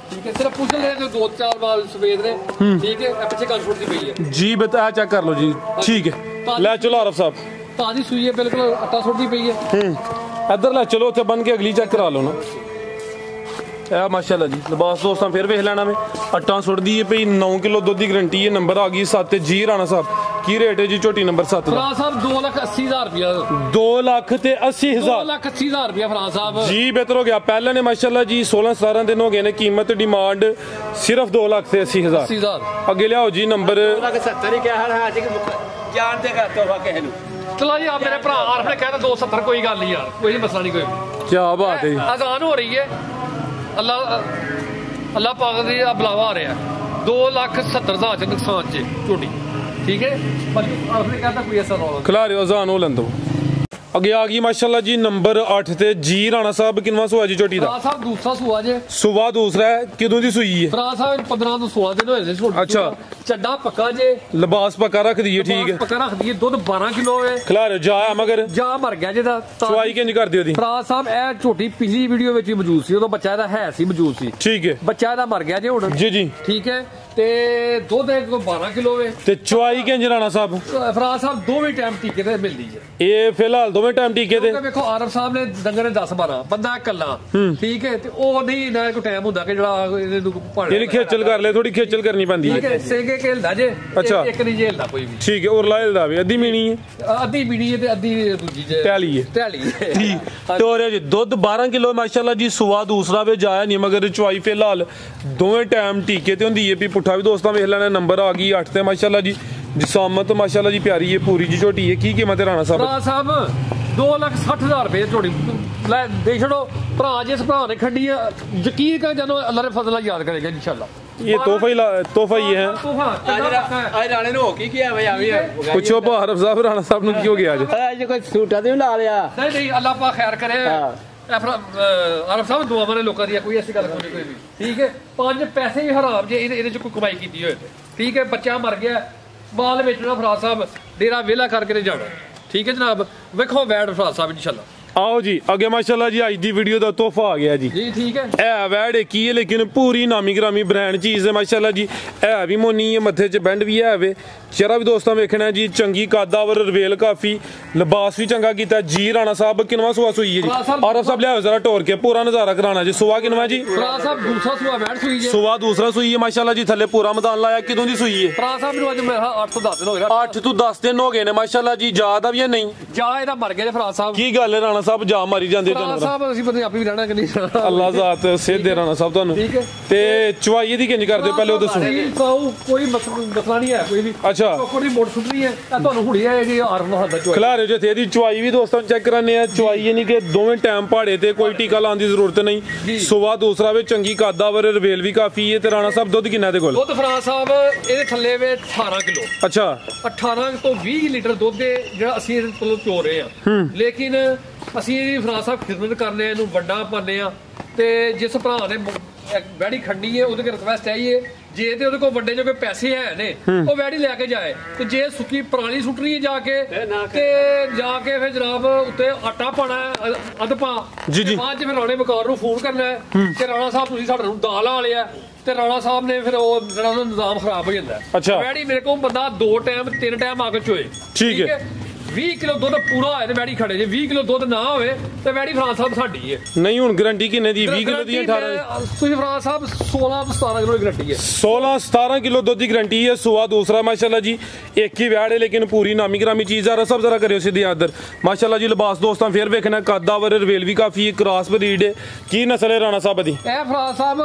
ਠੀਕ ਹੈ, ਸਿਰਫ ਪੁੱਛ ਲੈ ਜੋ 2-4 ਵਾਰ ਸਵੇਦ ਨੇ। ਠੀਕ ਹੈ, ਇਹ ਪਿੱਛੇ ਗੱਲ ਸੁੱਟਦੀ ਪਈ ਹੈ ਜੀ। ਬਤਾ ਚੈੱਕ ਕਰ ਲਓ ਜੀ। ਠੀਕ ਹੈ, ਲੈ ਚਲੋ ਆਰਫ ਸਾਹਿਬ। ਤਾਜ਼ੀ ਸੂਈ ਹੈ ਬਿਲਕੁਲ, ਆਟਾ ਸੁੱਟਦੀ ਪਈ ਹੈ। ਇੱਧਰ ਲੈ ਚਲੋ, ਉੱਥੇ ਬਨ ਕੇ ਅਗਲੀ ਚੈੱਕ ਕਰਾ ਲਓ ਨਾ। ਇਹ ਮਾਸ਼ਾਅੱਲਾ ਜੀ। ਲਿਬਾਸ ਦੋਸਤਾਂ ਫਿਰ ਵੇਖ ਲੈਣਾ ਵੇ। ਆਟਾ ਸੁੱਟਦੀ ਹੈ ਪਈ। 9 ਕਿਲੋ ਦੁੱਧ ਦੀ ਗਰੰਟੀ ਹੈ। ਨੰਬਰ ਆ ਗਈ 7 ਜੀ ਰਾਣਾ ਸਾਹਿਬ। ਕੀ ਰੇਟ ਹੈ ਜੀ ਝੋਟੀ ਨੰਬਰ 7 ਦਾ? ਫਰਾਜ਼ ਸਾਹਿਬ 2,80,000 ਰੁਪਇਆ। 2,80,000 2,80,000 ਰੁਪਇਆ ਫਰਾਜ਼ ਸਾਹਿਬ ਜੀ। ਬਿਹਤਰ ਹੋ ਗਿਆ। ਪਹਿਲਾਂ ਨੇ ਮਾਸ਼ਾਅੱਲਾ ਜੀ 16-17 ਦਿਨ ਹੋ ਗਏ ਨੇ। ਕੀਮਤ ਡਿਮਾਂਡ ਸਿਰਫ 2,80,000। 80,000 ਅੱਗੇ ਲਿਆਓ ਜੀ ਨੰਬਰ 70 ਹੀ ਕਿਹਾ ਹੈ ਅੱਜ ਜਾਣ ਤੇ ਕਰ ਤੋਹਫਾ ਕਿਸੇ ਨੂੰ। ਚਲੋ ਜੀ, ਆ ਮੇਰੇ ਭਰਾ ਆਰਫ ਨੇ ਕਹਿਤਾ 270। ਕੋਈ ਗੱਲ ਨਹੀਂ ਯਾਰ, ਕੋਈ ਮਸਲਾ ਨਹੀਂ। ਕੋਈ ਕੀ ਬਾਤ ਹੈ ਜੀ। ਅਜ਼ਾਨ ਹੋ ਰਹੀ ਹੈ। ਅੱਲਾਹ ਪਾਕ ਦੀ ਬੁਲਾਵਾ ਆ ਰਿਹਾ। 2,70,000 ਚ ਨੁਕਸਾਨ ਚ ਝੋਟੀ। ਠੀਕ ਹੈ, ਬਾਕੀ ਆਰਫ ਨੇ ਕਹਿਤਾ ਕੋਈ ਐਸਾ ਰੌਲਾ। ਖਿਲਾ ਰਹੇ ਹੋ ਅਜ਼ਾਨ ਹੋ ਲੈਂਦੋ। ਅੱਗੇ ਆ ਗਈ ਮਾਸ਼ਾਅੱਲਾ ਜੀ ਨੰਬਰ 8 ਤੇ ਜੀ ਰਾਣਾ ਸਾਹਿਬ। ਕਿੰਨਵਾਂ ਸੂਆ ਜੀ ਝੋਟੀ ਦਾ? ਫਰਾਜ਼ ਸਾਹਿਬ ਦੂਸਰਾ ਸੂਆ ਜੇ। ਸੁਬਾ ਦੂਸਰਾ ਹੈ। ਕਿਦੋਂ ਦੀ ਸੂਈ ਹੈ? ਫਰਾਜ਼ ਸਾਹਿਬ 15 ਤੋਂ 16 ਦਿਨ ਹੋਏ ਨੇ ਝੋਟੀ। ਅੱਛਾ। ਚੱਡਾ ਪੱਕਾ ਜੇ। ਲਿਬਾਸ ਪੱਕਾ ਰੱਖ ਦਈਏ। ਠੀਕ ਹੈ, ਪੱਕਾ ਰੱਖ ਦਈਏ। ਦੁੱਧ 12 ਕਿਲੋ ਹੈ। ਖਿਲਾ ਰਹੇ ਜਾ ਮਗਰ ਜਾ ਮਰ ਗਿਆ ਜਿਹਦਾ। ਚੁਆਈ ਕਿੰਜ ਕਰਦੇ ਉਹਦੀ? ਫਰਾਜ਼ ਸਾਹਿਬ ਇਹ ਝੋਟੀ ਪਿਛਲੀ ਵੀਡੀਓ ਵਿੱਚ ਵੀ ਮੌਜੂਦ ਸੀ। ਉਦੋਂ ਬੱਚਾ ਇਹਦਾ ਹੈ ਸੀ ਮੌਜੂਦ ਸੀ। ਠੀਕ ਹੈ, ਬੱਚਾ ਇਹਦਾ ਮਰ ਗਿਆ ਜੇ ਹੁਣ। ਜੀ ਜੀ। ਠੀਕ ਹੈ, ਤੇ ਦੁੱਧ ਇੱਕ 12 ਕਿਲੋ ਵੇ। ਤੇ ਚੁਆਈ ਕਿੰਜ ਰਾਣਾ ਸਾਹਿਬ? ਫਰਾਜ਼ ਸਾਹਿਬ ਦੋਵੇਂ ਟਾਈਮ ਟੀਕੇ ਤੇ ਮਿਲਦੀ ਜੇ। ਇਹ ਫਿਲਹਾਲ ਦੋਵੇਂ ਟਾਈਮ ਟੀਕੇ ਤੇ। ਵੇਖੋ ਆਰਫ ਸਾਹਿਬ ਨੇ ਡੰਗਰ ਨੇ 10-12 ਬੰਦਾ ਇਕੱਲਾ। ਠੀਕ ਹੈ, ਤੇ ਉਹ ਨਹੀਂ ਨਾ ਕੋਈ ਟਾਈਮ ਹੁੰਦਾ ਕਿ ਜਿਹੜਾ ਇਹਨੂੰ ਭਾੜੇ ਇਹਨੇ ਖੇਚਲ ਕਰ ਲੈ। ਥੋੜੀ ਖੇਚਲ ਕਰਨੀ ਪੈਂਦੀ ਠੀਕ ਹੈ। ਹੈ, ਸੇਗੇ ਖੇਲਦਾ ਜੇ। ਅੱਛਾ। ਇੱਕ ਨਹੀਂ ਝੇਲਦਾ ਕੋਈ ਵੀ। ਠੀਕ ਹੈ, ਔਰ ਲਾਇਲ ਦਾ ਵੀ ਅੱਧੀ ਮੀਣੀ ਹੈ। ਅੱਧੀ ਬੀੜੀ ਹੈ ਤੇ ਅੱਧੀ ਦੂਜੀ ਜੇ ਟਹਿਲੀ ਹੈ। ਟਹਿਲੀ ਹੈ। ਠੀਕ। ਤੋਰੇ ਜੀ ਦੁੱਧ 12 ਕਿਲੋ ਮਾਸ਼ਾਅੱਲਾ ਜੀ। ਸੁਆ ਦੂਸਰਾ ਵੇ ਜਾਇਆ ਨਹੀਂ ਮਗਰ ਚੁਆਈ ਫਿਲਹਾਲ ਦੋਵੇਂ ਟਾਈਮ ਟੀਕੇ ਤੇ ਹੁੰਦੀ ਹੈ। ਵੀ ਪੁੱਠਾ ਵੀ ਦੋਸਤਾਂ ਵੇਖ ਲੈਣਾ। ਨੰਬਰ ਆ ਗਈ 8 ਤੇ ਮਾਸ਼ਾਅੱਲਾ ਜੀ। ਜਿਸਾਮਤ ਮਾਸ਼ਾਅੱਲਾ ਜੀ ਪਿਆਰੀ ਹੈ ਪੂਰੀ ਜੀ ਝੋਟੀ ਹੈ। ਕੀ ਕੀਮਤ ਹੈ ਰਾਣਾ ਸਾਹਿਬ? ਭਰਾ ਸਾਹਿਬ 2,60,000 ਰੁਪਏ ਝੋਟੀ ਲੈ ਦੇ ਛੜੋ। ਭਰਾ ਜਿਸ ਭਰਾ ਨੇ ਖੱਡੀ ਆ, ਯਕੀਨ ਕਰ ਜਦੋਂ ਅੱਲਾਹ ਦੇ ਫਜ਼ਲ ਨਾਲ ਯਾਦ ਕਰੇਗਾ ਇਨਸ਼ਾਅੱਲਾ। ਇਹ ਤੋਹਫਾ ਹੀ ਹੈ। ਅੱਜ ਰਾਣੇ ਨੂੰ ਹੋ ਕੀ ਗਿਆ ਬਈ? ਆਵੀ ਪੁੱਛੋ ਭਾਰਤ ਸਾਹਿਬ ਰਾਣਾ ਸਾਹਿਬ ਨੂੰ ਕੀ ਹੋ ਗਿਆ ਅੱਜ? ਕੋਈ ਸੂਟਾਂ ਤੇ ਲਾ ਲਿਆ। ਨਹੀਂ ਅੱਲਾਹ ਪਾਕ ਖੈਰ ਕਰੇ। ਆਰਫ ਸਾਹਿਬ ਦੁਆਵਾਂ ਨੇ ਲੋਕਾਂ ਦੀਆਂ, ਕੋਈ ਐਸੀ ਗੱਲ ਕੋਈ ਵੀ। ਠੀਕ ਹੈ, 5 ਪੈਸੇ ਵੀ ਹਰਾਮ ਜੇ ਇਹਦੇ ਚ ਕੋਈ ਕਮਾਈ ਕੀਤੀ ਹੋਏ। ਠੀਕ ਹੈ, ਬੱਚਾ ਮਰ ਗਿਆ, ਮਾਲ ਵੇਚਣਾ ਫਰਾਜ਼ ਸਾਹਿਬ, ਡੇਰਾ ਵਿਹਲਾ ਕਰਕੇ ਨਹੀਂ ਜਾਣਾ। ਠੀਕ ਹੈ ਜਨਾਬ, ਵੇਖੋ ਵੈਡ ਫਰਾਜ਼ ਸਾਹਿਬ ਇਨਸ਼ਾਅੱਲਾ। आओ जी अगे माशाल्लाह जी आज दी वीडियो का तोहफा आ गया जी। ठीक है। ए वैड की है लेकिन पूरी नामी ग्रामी ब्रांड चीज है माशाल्लाह जी। ए भी मोनी है, मथे च बैंड भी है वे, चेहरा भी दोस्तों वेखना जी, चंगी कादावर रवेल काफी, लिबास भी चंगा कीता जी। राणा साहब किनवा सुआ सुई है जी? और सब लिया जरा टोर के पूरा नजारा कराना जी। सुआ किनवा जी? फराज साहब दूसरा सुआ वैड सुई है। सुआ दूसरा सुई है माशाल्लाह जी। थल्ले पूरा मैदान लाया। किदों दी सुई है? फराज साहब नु अज मेरा 8 तो 10 दिन हो गए। 8 तो 10 दिन हो गए ने माशाल्लाह जी। याद आ भी नहीं जा एदा मर गया फराज साहब। की गल है राणा साहब जा मारी जांदे फराज साहब असि पंजाबी भी रहना कि नहीं? अल्लाह जात सेध दे राणा साहब ਤੁਹਾਨੂੰ। ठीक है। ਤੇ ਚੁਆਈ ਦੀ ਕਿੰਜ ਕਰਦੇ ਹੋ ਪਹਿਲੇ ਉਹ ਦੱਸੋ। ਕੋਈ ਮਸਲਾ ਨਹੀਂ ਹੈ ਕੋਈ ਵੀ। ਅੱਛਾ ਕੋਈ ਮੋੜ ਸੁੱਟ ਰਹੀ ਹੈ ਤਾਂ ਤੁਹਾਨੂੰ ਹੁਣੀ ਹੈ ਜੀ ਆਰਮ ਨਾਲ ਦਾ ਚੁਆਈ ਖਿਲਾ ਰਹੇ ਜੋ ਤੇ ਇਹਦੀ ਚੁਆਈ ਵੀ ਦੋਸਤਾਂ ਚੈੱਕ ਕਰਾਨੇ ਆ। ਚੁਆਈ ਯਾਨੀ ਕਿ ਦੋਵੇਂ ਟਾਈਮ ਪਹਾੜੇ ਤੇ ਕੋਈ ਟੀਕਾ ਲਾਉਣ ਦੀ ਜ਼ਰੂਰਤ ਨਹੀਂ। ਸੁਵਾ ਦੂਸਰਾ ਵੇ ਚੰਗੀ ਕਾਦਾਵਰ ਰਵੇਲ ਵੀ ਕਾਫੀ ਹੈ। ਤੇ ਰਾਣਾ ਸਾਹਿਬ ਦੁੱਧ ਕਿੰਨਾ ਦੇ ਕੋਲ? ਦੁੱਧ ਫਰਾਜ ਸਾਹਿਬ ਇਹਦੇ ਥੱਲੇ ਵੇ 18 ਕਿਲੋ। ਅੱਛਾ 18 ਤੋਂ 20 ਲੀਟਰ ਦੁੱਧ ਦੇ ਜਿਹੜਾ ਅਸੀਂ ਇਹਦੇ ਕੋਲੋਂ ਚੋ ਰਹੇ ਆ। ਲੇਕਿਨ ਅਸੀਂ ਇਹਦੀ ਫਰਾਜ ਸਾਹਿਬ ਖਿਦਮਤ ਕਰਨੇ ਆ, ਇਹਨੂੰ ਵੱਡਾ ਪਾਉਂਦੇ ਆ। ਤੇ ਜਿਸ ਭਰਾ ਨੇ ਵੈੜੀ ਖੜਨੀ ਹੈ ਉਹਦੇ ਕੋਲ ਰਿਕਵੈਸਟ ਹੈ ਜੇ ਤੇ ਉਹਦੇ ਕੋਲ ਵੱਡੇ ਜੋ ਕੋਈ ਪੈਸੇ ਹੈ ਨੇ ਉਹ ਵੈੜੀ ਲੈ ਕੇ ਜਾਏ। ਤੇ ਜੇ ਸੁੱਕੀ ਪੁਰਾਣੀ ਸੁੱਟਣੀ ਹੈ ਜਾ ਕੇ ਤੇ ਫਿਰ ਜਨਾਬ ਉੱਤੇ ਆਟਾ ਪਾਣਾ ਅੱਧ ਪਾ ਬਾਅਦ ਚ ਫਿਰ ਰਾਣੇ ਬਕਾਰ ਨੂੰ ਫੋਨ ਕਰਨਾ ਤੇ ਰਾਣਾ ਸਾਹਿਬ ਤੁਸੀਂ ਸਾਡੇ ਨੂੰ ਦਾਲ ਆ ਲਿਆ ਤੇ ਰਾਣਾ ਸਾਹਿਬ ਨੇ ਫਿਰ ਉਹ ਜਿਹੜਾ ਉਹਦਾ ਨਿਜ਼ਾਮ ਖਰਾਬ ਹੋ ਜਾਂਦਾ। ਵੈੜੀ ਮੇਰੇ ਕੋਲ ਬੰਦਾ 2 ਟਾਈਮ 3 ਟਾਈਮ ਆ ਕੇ ਚੋਏ। ਠੀਕ ਹੈ। 20 ਕਿਲੋ ਦੁੱਧ ਪੂਰਾ ਹੋਏ ਤੇ ਵੈੜੀ ਖੜੇ ਜੇ। 20 ਕਿਲੋ ਦੁੱਧ ਨਾ ਹੋਵੇ ਤੇ ਵੈੜੀ ਫਰਾਜ ਸਾਹਿਬ ਸਾਡੀ ਹੈ। ਨਹੀਂ ਹੁਣ ਗਾਰੰਟੀ ਕਿੰਨੇ ਦੀ? 20 ਕਿਲੋ ਦੀ 18 ਤੁਸੀਂ ਫਰਾਜ ਸਾਹਿਬ 16 ਤੋਂ 17 ਕਿਲੋ ਦੀ ਗਾਰੰਟੀ ਹੈ। 16-17 ਕਿਲੋ ਦੁੱਧ ਦੀ ਗਾਰੰਟੀ ਹੈ। ਸੁਆ ਦੂਸਰਾ ਮਾਸ਼ਾਅल्लाह जी। एक ही ਵੈੜ ਹੈ ਲੇਕਿਨ ਪੂਰੀ ਨਾਮੀ ਗ੍ਰਾਮੀ ਚੀਜ਼ ਆ। ਸਭ ਜ਼ਰਾ ਕਰਿਓ ਸਿੱਧੀ ਆਦਰ ਮਾਸ਼ਾਅल्लाह जी। ਲਿਬਾਸ ਦੋਸਤਾਂ ਫੇਰ ਵੇਖਣਾ ਕਾਦਾਵਰ ਰਵੇਲ ਵੀ ਕਾਫੀ ਹੈ। ਕ੍ਰਾਸ ਬਰੀਡ ਹੈ। ਕੀ ਨਸਲ ਹੈ ਰਾਣਾ ਸਾਹਿਬ ਦੀ? ਇਹ ਫਰਾਜ ਸਾਹਿਬ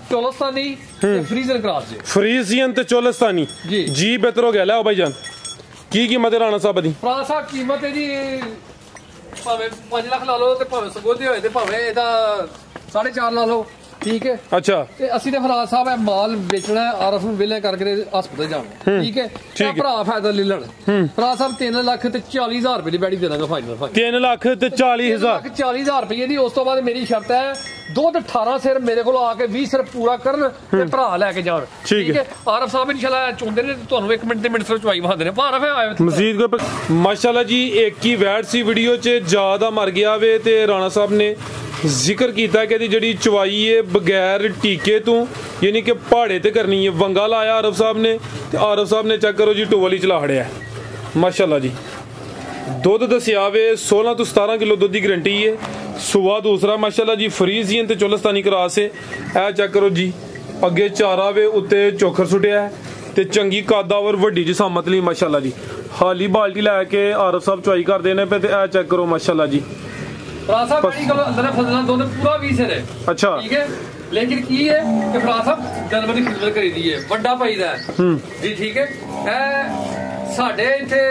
चोलस्तानी फ्रीजन क्रॉस जी। फ्रीजियन ते चोलस्तानी जी बेहतर हो गया। लाओ भाईजान ਕੀ ਕੀਮਤ ਹੈ ਰਾਣਾ ਸਾਹਿਬ ਦੀ? ਫਰਾਦ ਸਾਹਿਬ ਕੀਮਤ ਹੈ ਜੀ ਭਾਵੇਂ 5 ਲੱਖ ਲਾ ਲਓ ਤੇ ਭਾਵੇਂ ਸਗੋਦੇ ਹੋਏ ਤੇ ਭਾਵੇਂ ਇਹਦਾ 4.5 ਲਾ ਲਓ, ਠੀਕ ਹੈ। ਅੱਛਾ ਤੇ ਅਸੀਂ ਤੇ ਫਰਾਦ ਸਾਹਿਬ ਇਹ ਮਾਲ ਵੇਚਣਾ ਆਰਫ ਨੂੰ ਵਿਲੇ ਕਰਕੇ ਹਸਪਤਾਲ ਜਾਣਾ, ਠੀਕ ਹੈ। ਤੇ ਭਰਾ ਫਾਇਦਾ ਲੈ ਲੈਣ। ਫਰਾਦ ਸਾਹਿਬ 3 ਲੱਖ ਤੇ 40,000 ਰੁਪਏ ਦੀ ਬੈੜੀ ਦੇ ਦਾਂਗਾ ਫਾਈਨਲ। 3 ਲੱਖ ਤੇ 40,000 40,000 ਰੁਪਏ ਦੀ। ਉਸ ਤੋਂ ਬਾਅਦ ਮੇਰੀ ਸ਼ਰਤ ਹੈ ਦੁੱਧ 18 ਸਿਰ ਮੇਰੇ ਕੋਲ ਆ ਕੇ 20 ਸਿਰ ਪੂਰਾ ਕਰਨ ਤੇ ਭਰਾ ਲੈ ਕੇ ਜਾਣ, ਠੀਕ ਹੈ। ਆਰਫ ਸਾਹਿਬ ਇਨਸ਼ਾਅੱਲਾ ਚੁੰਦੇ ਨੇ ਤੁਹਾਨੂੰ 1 ਮਿੰਟ ਤੇ ਮਿੰਟ ਸਿਰ ਚਵਾਈ ਵਹਾਉਂਦੇ ਨੇ। ਆਰਫ ਆਏ ਮਜ਼ੀਦ ਕੋਈ ਮਾਸ਼ਾਅੱਲਾ ਜੀ ਇੱਕ ਹੀ ਵੈਟ ਸੀ ਵੀਡੀਓ 'ਚ ਜ਼ਿਆਦਾ ਮਰ ਗਿਆ ਵੇ ਤੇ ਰਾਣਾ ਸਾਹਿਬ ਨੇ ਜ਼ਿਕਰ ਕੀਤਾ ਕਿ ਇਹਦੀ ਜਿਹੜੀ ਚਵਾਈ ਹੈ ਬਗੈਰ ਟੀਕੇ ਤੋਂ ਯਾਨੀ ਕਿ ਪਹਾੜੇ ਤੇ ਕਰਨੀ ਹੈ। ਵੰਗਾ ਲਾਇਆ ਆਰਫ ਸਾਹਿਬ ਨੇ ਤੇ ਆਰਫ ਸਾਹਿਬ ਨੇ ਚੈੱਕ ਕਰੋ ਜੀ ਟੋਵਲੀ ਚਲਾ ਖੜਿਆ ਮਾਸ਼ਾਅੱਲਾ ਜੀ। ਦੁੱਧ ਦੱਸਿਆ ਵੇ 16 ਤੋਂ 17 ਕਿਲੋ ਦੁੱਧ ਦੀ ਗਰੰਟੀ ਹੈ। ਸੁਆ ਦੂਸਰਾ ਮਾਸ਼ਾਅੱਲਾ ਜੀ ਫਰੀਜ਼ੀਅਨ ਤੇ ਚੋਲਸਤਾਨੀ ਕਰਾਸ ਹੈ। ਇਹ ਚੈੱਕ ਕਰੋ ਜੀ ਅੱਗੇ ਚਾਰਾ ਵੇ ਉੱਤੇ ਚੋਖਰ ਸੁੱਟਿਆ ਤੇ ਚੰਗੀ ਕਾਦਾਵਰ ਵੱਡੀ ਜਿਸਾਮਤ ਲਈ ਮਾਸ਼ਾਅੱਲਾ ਜੀ। ਹਾਲੀ ਬਾਲਟੀ ਲੈ ਕੇ ਆਰਫ ਸਾਹਿਬ ਚਵਾਈ ਕਰਦੇ ਨੇ ਪਏ ਤੇ ਇਹ ਚੈੱਕ ਕਰੋ ਮਾਸ਼ਾਅੱਲਾ ਜੀ। ਫਰਾਦ ਸਾਹਿਬ ਮੇਰੀ ਗੱਲ ਅੰਦਰ ਫਜ਼ਲਾਂ ਦੁੱਧ ਪੂਰਾ 20 ਸਿਰ ਹੈ, ਅੱਛਾ, ਠੀਕ ਹੈ। ਲੇਕਿਨ ਕੀ ਹੈ ਕਿ ਫਰਾਦ ਸਾਹਿਬ ਜਾਨਵਰ ਦੀ ਖਿਦਮਤ ਕਰੀਦੀ ਹੈ, ਵੱਡਾ ਪਾਈਦਾ ਹੈ ਜੀ, ਠੀਕ ਹੈ। ਇਹ ਸਾਡੇ ਇੱਥੇ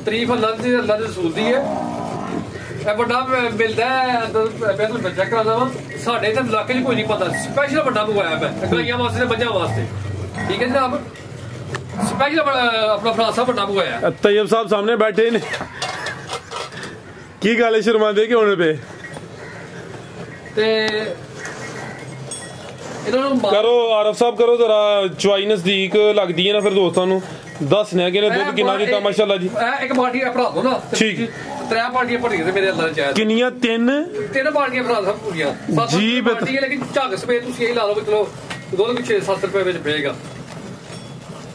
ਤਾਰੀਫ ਅੱਲਾਹ ਦੇ ਰਸੂਲ ਦੀ ਹੈ। ਇਹ ਵੱਡਾ ਮਿਲਦਾ ਹੈ ਅੰਦਰ ਮੈਂ ਚੈੱਕ ਕਰਾਉਂਦਾ ਵਾ। ਸਾਡੇ ਇੱਥੇ ਇਲਾਕੇ 'ਚ ਕੋਈ ਨਹੀਂ ਪਤਾ, ਸਪੈਸ਼ਲ ਵੱਡਾ ਮੰਗਵਾਇਆ ਮੈਂ ਗਾਈਆਂ ਵਾਸਤੇ ਤੇ ਮੱਝਾਂ ਵਾਸਤੇ, ਠੀਕ ਹੈ ਜਨਾਬ। ਸਪੈਸ਼ਲ ਆਪਣਾ ਫਰਾਦ ਸਾਹਿਬ ਵੱਡਾ ਮੰਗਵਾਇਆ। ਤੈयब ਸਾਹਿਬ ਸਾਹਮਣੇ ਬੈਠੇ ਨੇ, ਕੀ ਗੱਲ ਸ਼ਰਮਾਂਦੇ ਕਿ ਹੋਣੇ ਪਏ? ਤੇ ਇਹਨਾਂ ਨੂੰ ਕਰੋ ਆਰਫ ਸਾਹਿਬ ਕਰੋ ਜ਼ਰਾ ਚਵਾਈ ਨਜ਼ਦੀਕ ਲੱਗਦੀ ਹੈ ਨਾ ਫਿਰ ਦੋਸਤਾਂ ਨੂੰ ਦੱਸਨੇ ਕਿ ਨੇ ਦੁੱਧ ਕਿੰਨਾ ਦਿੱਤਾ ਮਾਸ਼ਾਅੱਲਾ ਜੀ। ਇੱਕ ਬਾਲਟੀ ਭਰਾ ਦੋ ਨਾ, ਠੀਕ। 3 ਬਾਲਟੀਆਂ ਭਰੀਆਂ ਤੇ ਮੇਰੇ ਅੰਦਰ ਚਾਹ ਕਿੰਨੀਆਂ? 3 ਬਾਲਟੀਆਂ ਭਰਾ ਸਾਹਿਬ ਪੂਰੀਆਂ ਜੀ ਬਾਲਟੀ ਹੈ। ਲੇਕਿਨ ਝੱਗ ਸਮੇਤ ਤੁਸੀਂ ਇਹ ਲਾ ਲਓ ਵੀ ਚਲੋ ਦੁੱਧ ਵੀ 6-7 ਰੁਪਏ ਵਿੱਚ ਪਏਗਾ।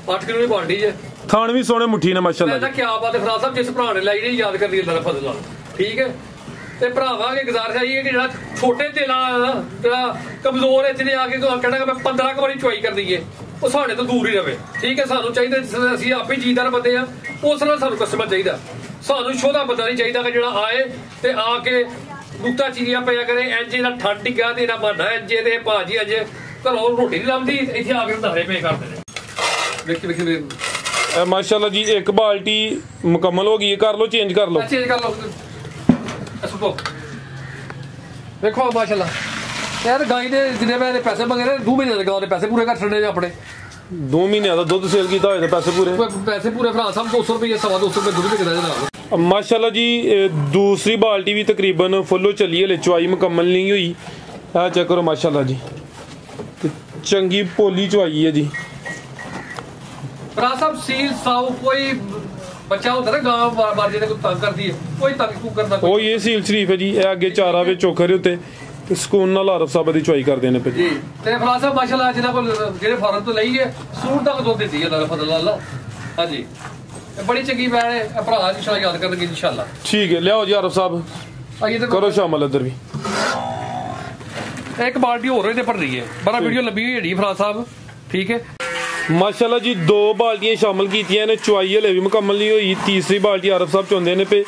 8 ਕਿਲੋ ਦੀ ਬਾਲਟੀ ਹੈ। ਥਾਣ ਵੀ ਸੋਹਣੇ ਮੁੱਠੀ ਨੇ ਮਾਸ਼ਾਅੱਲਾ ਜੀ। ਕਿਆ ਬਾਤ ਹੈ ਫਰਾਦ ਸਾਹਿਬ, ਜਿਸ ਭਰਾ ਨੇ ਲਾਈ ਨਹੀਂ ਯਾਦ ਕਰਦੀ ਅੱਲਾਹ ਦਾ ਫਜ਼ਲ ਨਾਲ, ਠੀਕ ਹੈ। ਤੇ ਭਰਾਵਾਂ ਕੇ ਗੁਜ਼ਾਰਿਸ਼ ਆਈ ਕਿ ਜਿਹੜਾ ਛੋਟੇ ਦਿਲ ਵਾਲਾ ਜਿਹੜਾ ਕਮਜ਼ੋਰ ਹੈ ਜਿਹਨੇ ਆ ਕੇ ਕਹਿਣਾ ਮੈਂ 15 ਕੁ ਵਾਰੀ ਚੁਆਈ ਕਰ ਦਈਏ, ਉਹ ਸਾਡੇ ਤੋਂ ਦੂਰ ਹੀ ਰਵੇ, ਠੀਕ ਹੈ। ਸਾਨੂੰ ਚਾਹੀਦਾ ਅਸੀਂ ਆਪੇ ਜੀਦਾਰ ਬੰਦੇ ਆ, ਉਸ ਨਾਲ ਸਾਨੂੰ ਕਸਟਮਰ ਚਾਹੀਦਾ। ਸਾਨੂੰ ਸ਼ੋਧਾ ਬੰਦਾ ਨਹੀਂ ਚਾਹੀਦਾ ਕਿ ਜਿਹੜਾ ਆਏ ਤੇ ਆ ਕੇ ਨੁਕਤਾ ਚੀਰੀਆਂ ਪਿਆ ਕਰੇ ਇੰਜ ਇਹਨਾਂ ਠੰਡ ਟਿੱਗਾ ਤੇ ਨਾ ਬਹਾਨਾ ਇੰਜ ਤੇ ਭਾਜੀ ਅੱਜ ਘਰੋਂ ਰੋਟੀ ਨਹੀਂ ਲੱਭਦੀ, ਇੱਥੇ ਆ ਕੇ ਧਾਰੇ ਪੇ ਕਰਦੇ ਨੇ। ਵੇਖੀ ਮਾਸ਼ਾਅੱਲਾ ਜੀ ਇੱਕ ਬਾਲਟੀ ਮੁਕੰਮਲ ਹੋ ਗਈ ਹੈ। ਕਰ ਲਓ ਚੇਂਜ ਕਰ ਲਓ ਵੇਖੋ ਮਾਸ਼ਾਅੱਲਾ ਯਾਰ ਗਾਈ ਦੇ ਜਿੰਨੇ ਮੈਂ ਪੈਸੇ ਮੰਗੇ ਨੇ 2 ਮਹੀਨੇ ਦੇ ਗਾਂ ਦੇ ਪੈਸੇ ਪੂਰੇ ਕਰ ਛੱਡੇ ਨੇ ਆਪਣੇ। 2 ਮਹੀਨਿਆਂ ਦਾ ਦੁੱਧ ਸੇਲ ਕੀਤਾ ਹੋਇਆ ਤੇ ਪੈਸੇ ਪੂਰੇ ਭਰਾ ਸਾਹਿਬ 200 ਰੁਪਏ 250 ਰੁਪਏ ਦੁੱਧ ਵਿਕਦਾ ਜਨਾਬ ਮਾਸ਼ਾਅੱਲਾ ਜੀ। ਦੂਸਰੀ ਬਾਲਟੀ ਵੀ ਤਕਰੀਬਨ ਫੁੱਲੋ ਚੱਲੀ ਹਲੇ ਚਵਾਈ ਮੁਕੰਮਲ ਨਹੀਂ ਹੋਈ। ਆ ਚੈੱਕ ਕਰੋ ਮਾਸ਼ਾਅੱਲਾ ਜੀ ਚੰਗੀ ਭੋਲੀ ਚਵਾਈ ਹੈ ਜੀ। ਭਰਾ ਸਾਹਿਬ ਸੀਲ ਸਾਊ ਕੋਈ ਬੱਚਾ ਹੁੰਦਾ ਨਾ ਗਾਂ ਮਾਰ ਜੇ ਕੋਈ ਤੰਗ ਕਰਦੀ ਹੈ, ਕੋਈ ਤੰਗ ਕਰਦਾ ਉਹ ਇਹ ਸੀਲ ਸ਼ਰੀਫ ਹੈ ਜੀ। ਇਹ ਅੱਗੇ ਚਾਰਾ ਵੇ ਚੋਖਰ ਉੱਤੇ ਤੇ ਸਕੂਨ ਨਾਲ ਆਰਫ ਸਾਹਿਬ ਦੀ ਚਵਾਈ ਕਰਦੇ ਨੇ ਜੀ। ਤੇ ਫਰਾਦ ਸਾਹਿਬ ਮਾਸ਼ਾਅੱਲਾ ਜਿਹਨਾਂ ਕੋਲ ਜਿਹੜੇ ਫਾਰਮ ਤੋਂ ਲਈਏ ਸੂਟ ਤੱਕ ਦੁੱਧ ਦਿੱਤੀ ਅੱਲਾਹ ਦਾ ਫਜ਼ਲ ਅੱਲਾਹ। ਹਾਂਜੀ ਬੜੀ ਚੰਗੀ ਬੈਣ ਹੈ। ਭਰਾ ਇਨਸ਼ਾਅੱਲਾ ਯਾਦ ਕਰਨਗੇ ਇਨਸ਼ਾਅੱਲਾ। ਠੀਕ ਹੈ ਲਿਆਓ ਜੀ ਆਰਫ ਸਾਹਿਬ ਆਈਏ ਤੇ ਕਰੋ ਸ਼ਾਮਲ ਇੱਧਰ ਵੀ। ਇੱਕ ਬਾਲਟੀ ਹੋਰ ਇਹਦੇ ਭਰ ਰਹੀ ਹੈ। ਬੜਾ ਵੀਡੀਓ ਲੰਬੀ ਹੋਈ ਫਰਾਦ ਸਾਹਿਬ, ਠੀਕ ਹੈ। ਮਾਸ਼ਾਅੱਲਾ ਜੀ 2 ਬਾਲਟੀਆਂ ਸ਼ਾਮਲ ਕੀਤੀਆਂ ਨੇ, ਚਵਾਈ ਹਲੇ ਵੀ ਮੁਕੰਮਲ ਨਹੀਂ ਹੋਈ। ਤੀਸਰੀ ਬਾਲਟੀ ਆਰਫ ਸਾਹਿਬ ਚੁੰਦੇ ਨੇ ਪਏ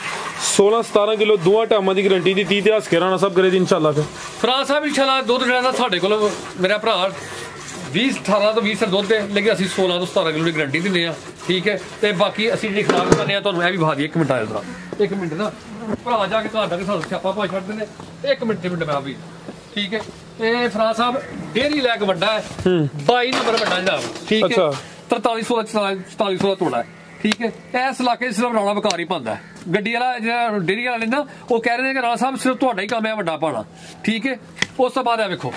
16-17 ਕਿਲੋ ਦੋਹਾਂ ਟਾਈਮਾਂ ਦੀ ਗਰੰਟੀ ਦਿੱਤੀ ਤੇ ਹੱਸ ਕੇ ਰਾਣਾ ਸਾਹਿਬ ਕਰੇ ਦੀ ਇਨਸ਼ਾਅੱਲਾ। ਫਿਰ ਫਰਾਦ ਸਾਹਿਬ ਇਨਸ਼ਾਅੱਲਾ ਦੁੱਧ ਜਿਹੜਾ ਸਾਡੇ ਕੋਲ ਮੇਰਾ ਭਰਾ 18 ਤੋਂ 20 ਸਿਰ ਦੁੱਧ ਹੈ, ਲੇਕਿਨ ਅਸੀਂ 16 ਤੋਂ 17 ਕਿਲੋ ਦੀ ਗਰੰਟੀ ਦਿੰਦੇ ਆ, ਠੀਕ ਹੈ। ਤੇ ਬਾਕੀ ਅਸੀਂ ਜਿਹੜੀ ਖਰਾਬ ਕਰਨੇ ਆ ਤੁਹਾਨੂੰ ਇਹ ਵੀ ਵਿਖਾ ਦਈਏ। 1 ਮਿੰਟ ਆਇਆ ਜਰਾ 1 ਮਿੰਟ ਨਾ ਭਰਾ ਜਾ ਕੇ ਘਰ ਤੱਕ ਸਾਨੂੰ ਸਿਆਪਾ ਪਾ ਛੱਡਦੇ ਨੇ। 1 ਮਿੰਟ ਮੈਂ ਵੀ ਠੀਕ ਹੈ। ਇਹ ਫਰਾਦ ਸਾਹਿਬ ਡੇਰੀ ਲੈ ਕੇ ਵੱਡਾ ਹੈ 22 ਨੰਬਰ ਵੱਡਾ ਜਨਾਬ, ਠੀਕ ਹੈ। 4316 ਤੋੜਾ ਹੈ, ਠੀਕ ਹੈ। ਇਸ ਇਲਾਕੇ ਸਿਰਫ ਰਾਣਾ ਵਕਾਰ ਹੀ ਪਾਉਂਦਾ ਹੈ। ਗੱਡੀ ਵਾਲਾ ਜਿਹੜਾ ਡੇਰੀ ਵਾਲੇ ਨਾ ਉਹ ਕਹਿ ਰਹੇ ਨੇ ਕਿ ਰਾਣਾ ਸਾਹਿਬ ਸਿਰਫ ਤੁਹਾਡਾ ਹੀ ਕੰਮ ਹੈ ਵੱਡਾ ਪਾਣਾ, ਠੀਕ ਹੈ। ਉਸ ਤੋਂ ਬਾਅਦ ਇਹ ਵੇਖੋ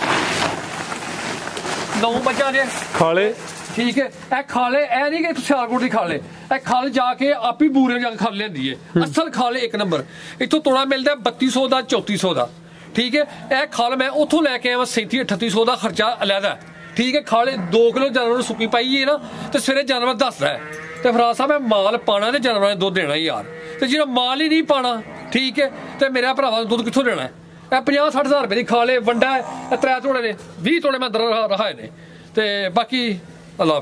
9 ਮੱਝਾਂ ਨੇ ਖਾਲੇ, ਠੀਕ ਹੈ। ਇਹ ਖਾਲੇ ਇਹ ਨਹੀਂ ਕਿ ਸਿਆਲਕੋਟ ਦੀ ਖਾਲੇ, ਇਹ ਖਾਲ ਜਾ ਕੇ ਆਪੀ ਬੂਰੇ ਜਾ ਕੇ ਖਾਲ ਲੈਂਦੀ ਹੈ। ਅਸਲ ਖਾਲੇ 1 ਨੰਬਰ ਇੱਥੋਂ ਤੋੜਾ ਮਿਲਦਾ 3200 ਦਾ 3400 ਦਾ, ਠੀਕ ਹੈ। ਇਹ ਖਾਲ ਮੈਂ ਉੱਥੋਂ ਲੈ ਕੇ ਆਵਾਂ 3700-3800 ਦਾ ਖਰਚਾ ਅਲੱਗਾ, ਠੀਕ ਹੈ। ਖਾਲੇ 2 ਕਿਲੋ ਜਾਨਵਰ ਨੂੰ ਸੁੱਕੀ ਪਾਈ ਹੈ ਨਾ ਤੇ ਸਵੇਰੇ ਜਾਨਵਰ ਦੱਸਦਾ ਹੈ। ਤੇ ਫਰਾਦ ਸਾਹਿਬ ਇਹ ਮਾਲ ਪਾਣਾ ਤੇ ਜਾਨਵਰਾਂ ਨੇ ਦੁੱਧ ਦੇਣਾ ਯਾਰ। ਤੇ ਜਿਹੜਾ ਮਾਲ ਹੀ ਨਹੀਂ ਪਾਣਾ, ਠੀਕ ਹੈ, ਤੇ ਮੇਰਾ ਭਰਾਵਾਂ ਨੂੰ ਦੁੱਧ ਕਿੱਥੋਂ ਦੇਣਾ? ਇਹ 50-60 ਹਜ਼ਾਰ ਰੁਪਏ ਦੀ ਖਾਲੇ ਵੰਡਾ ਹੈ। 3 ਤੋੜੇ ਨੇ 20 ਤੋੜੇ ਮੈਂ ਰਹਾਏ ਨੇ। ਤੇ ਬਾਕੀ ਅੱਲਾਹ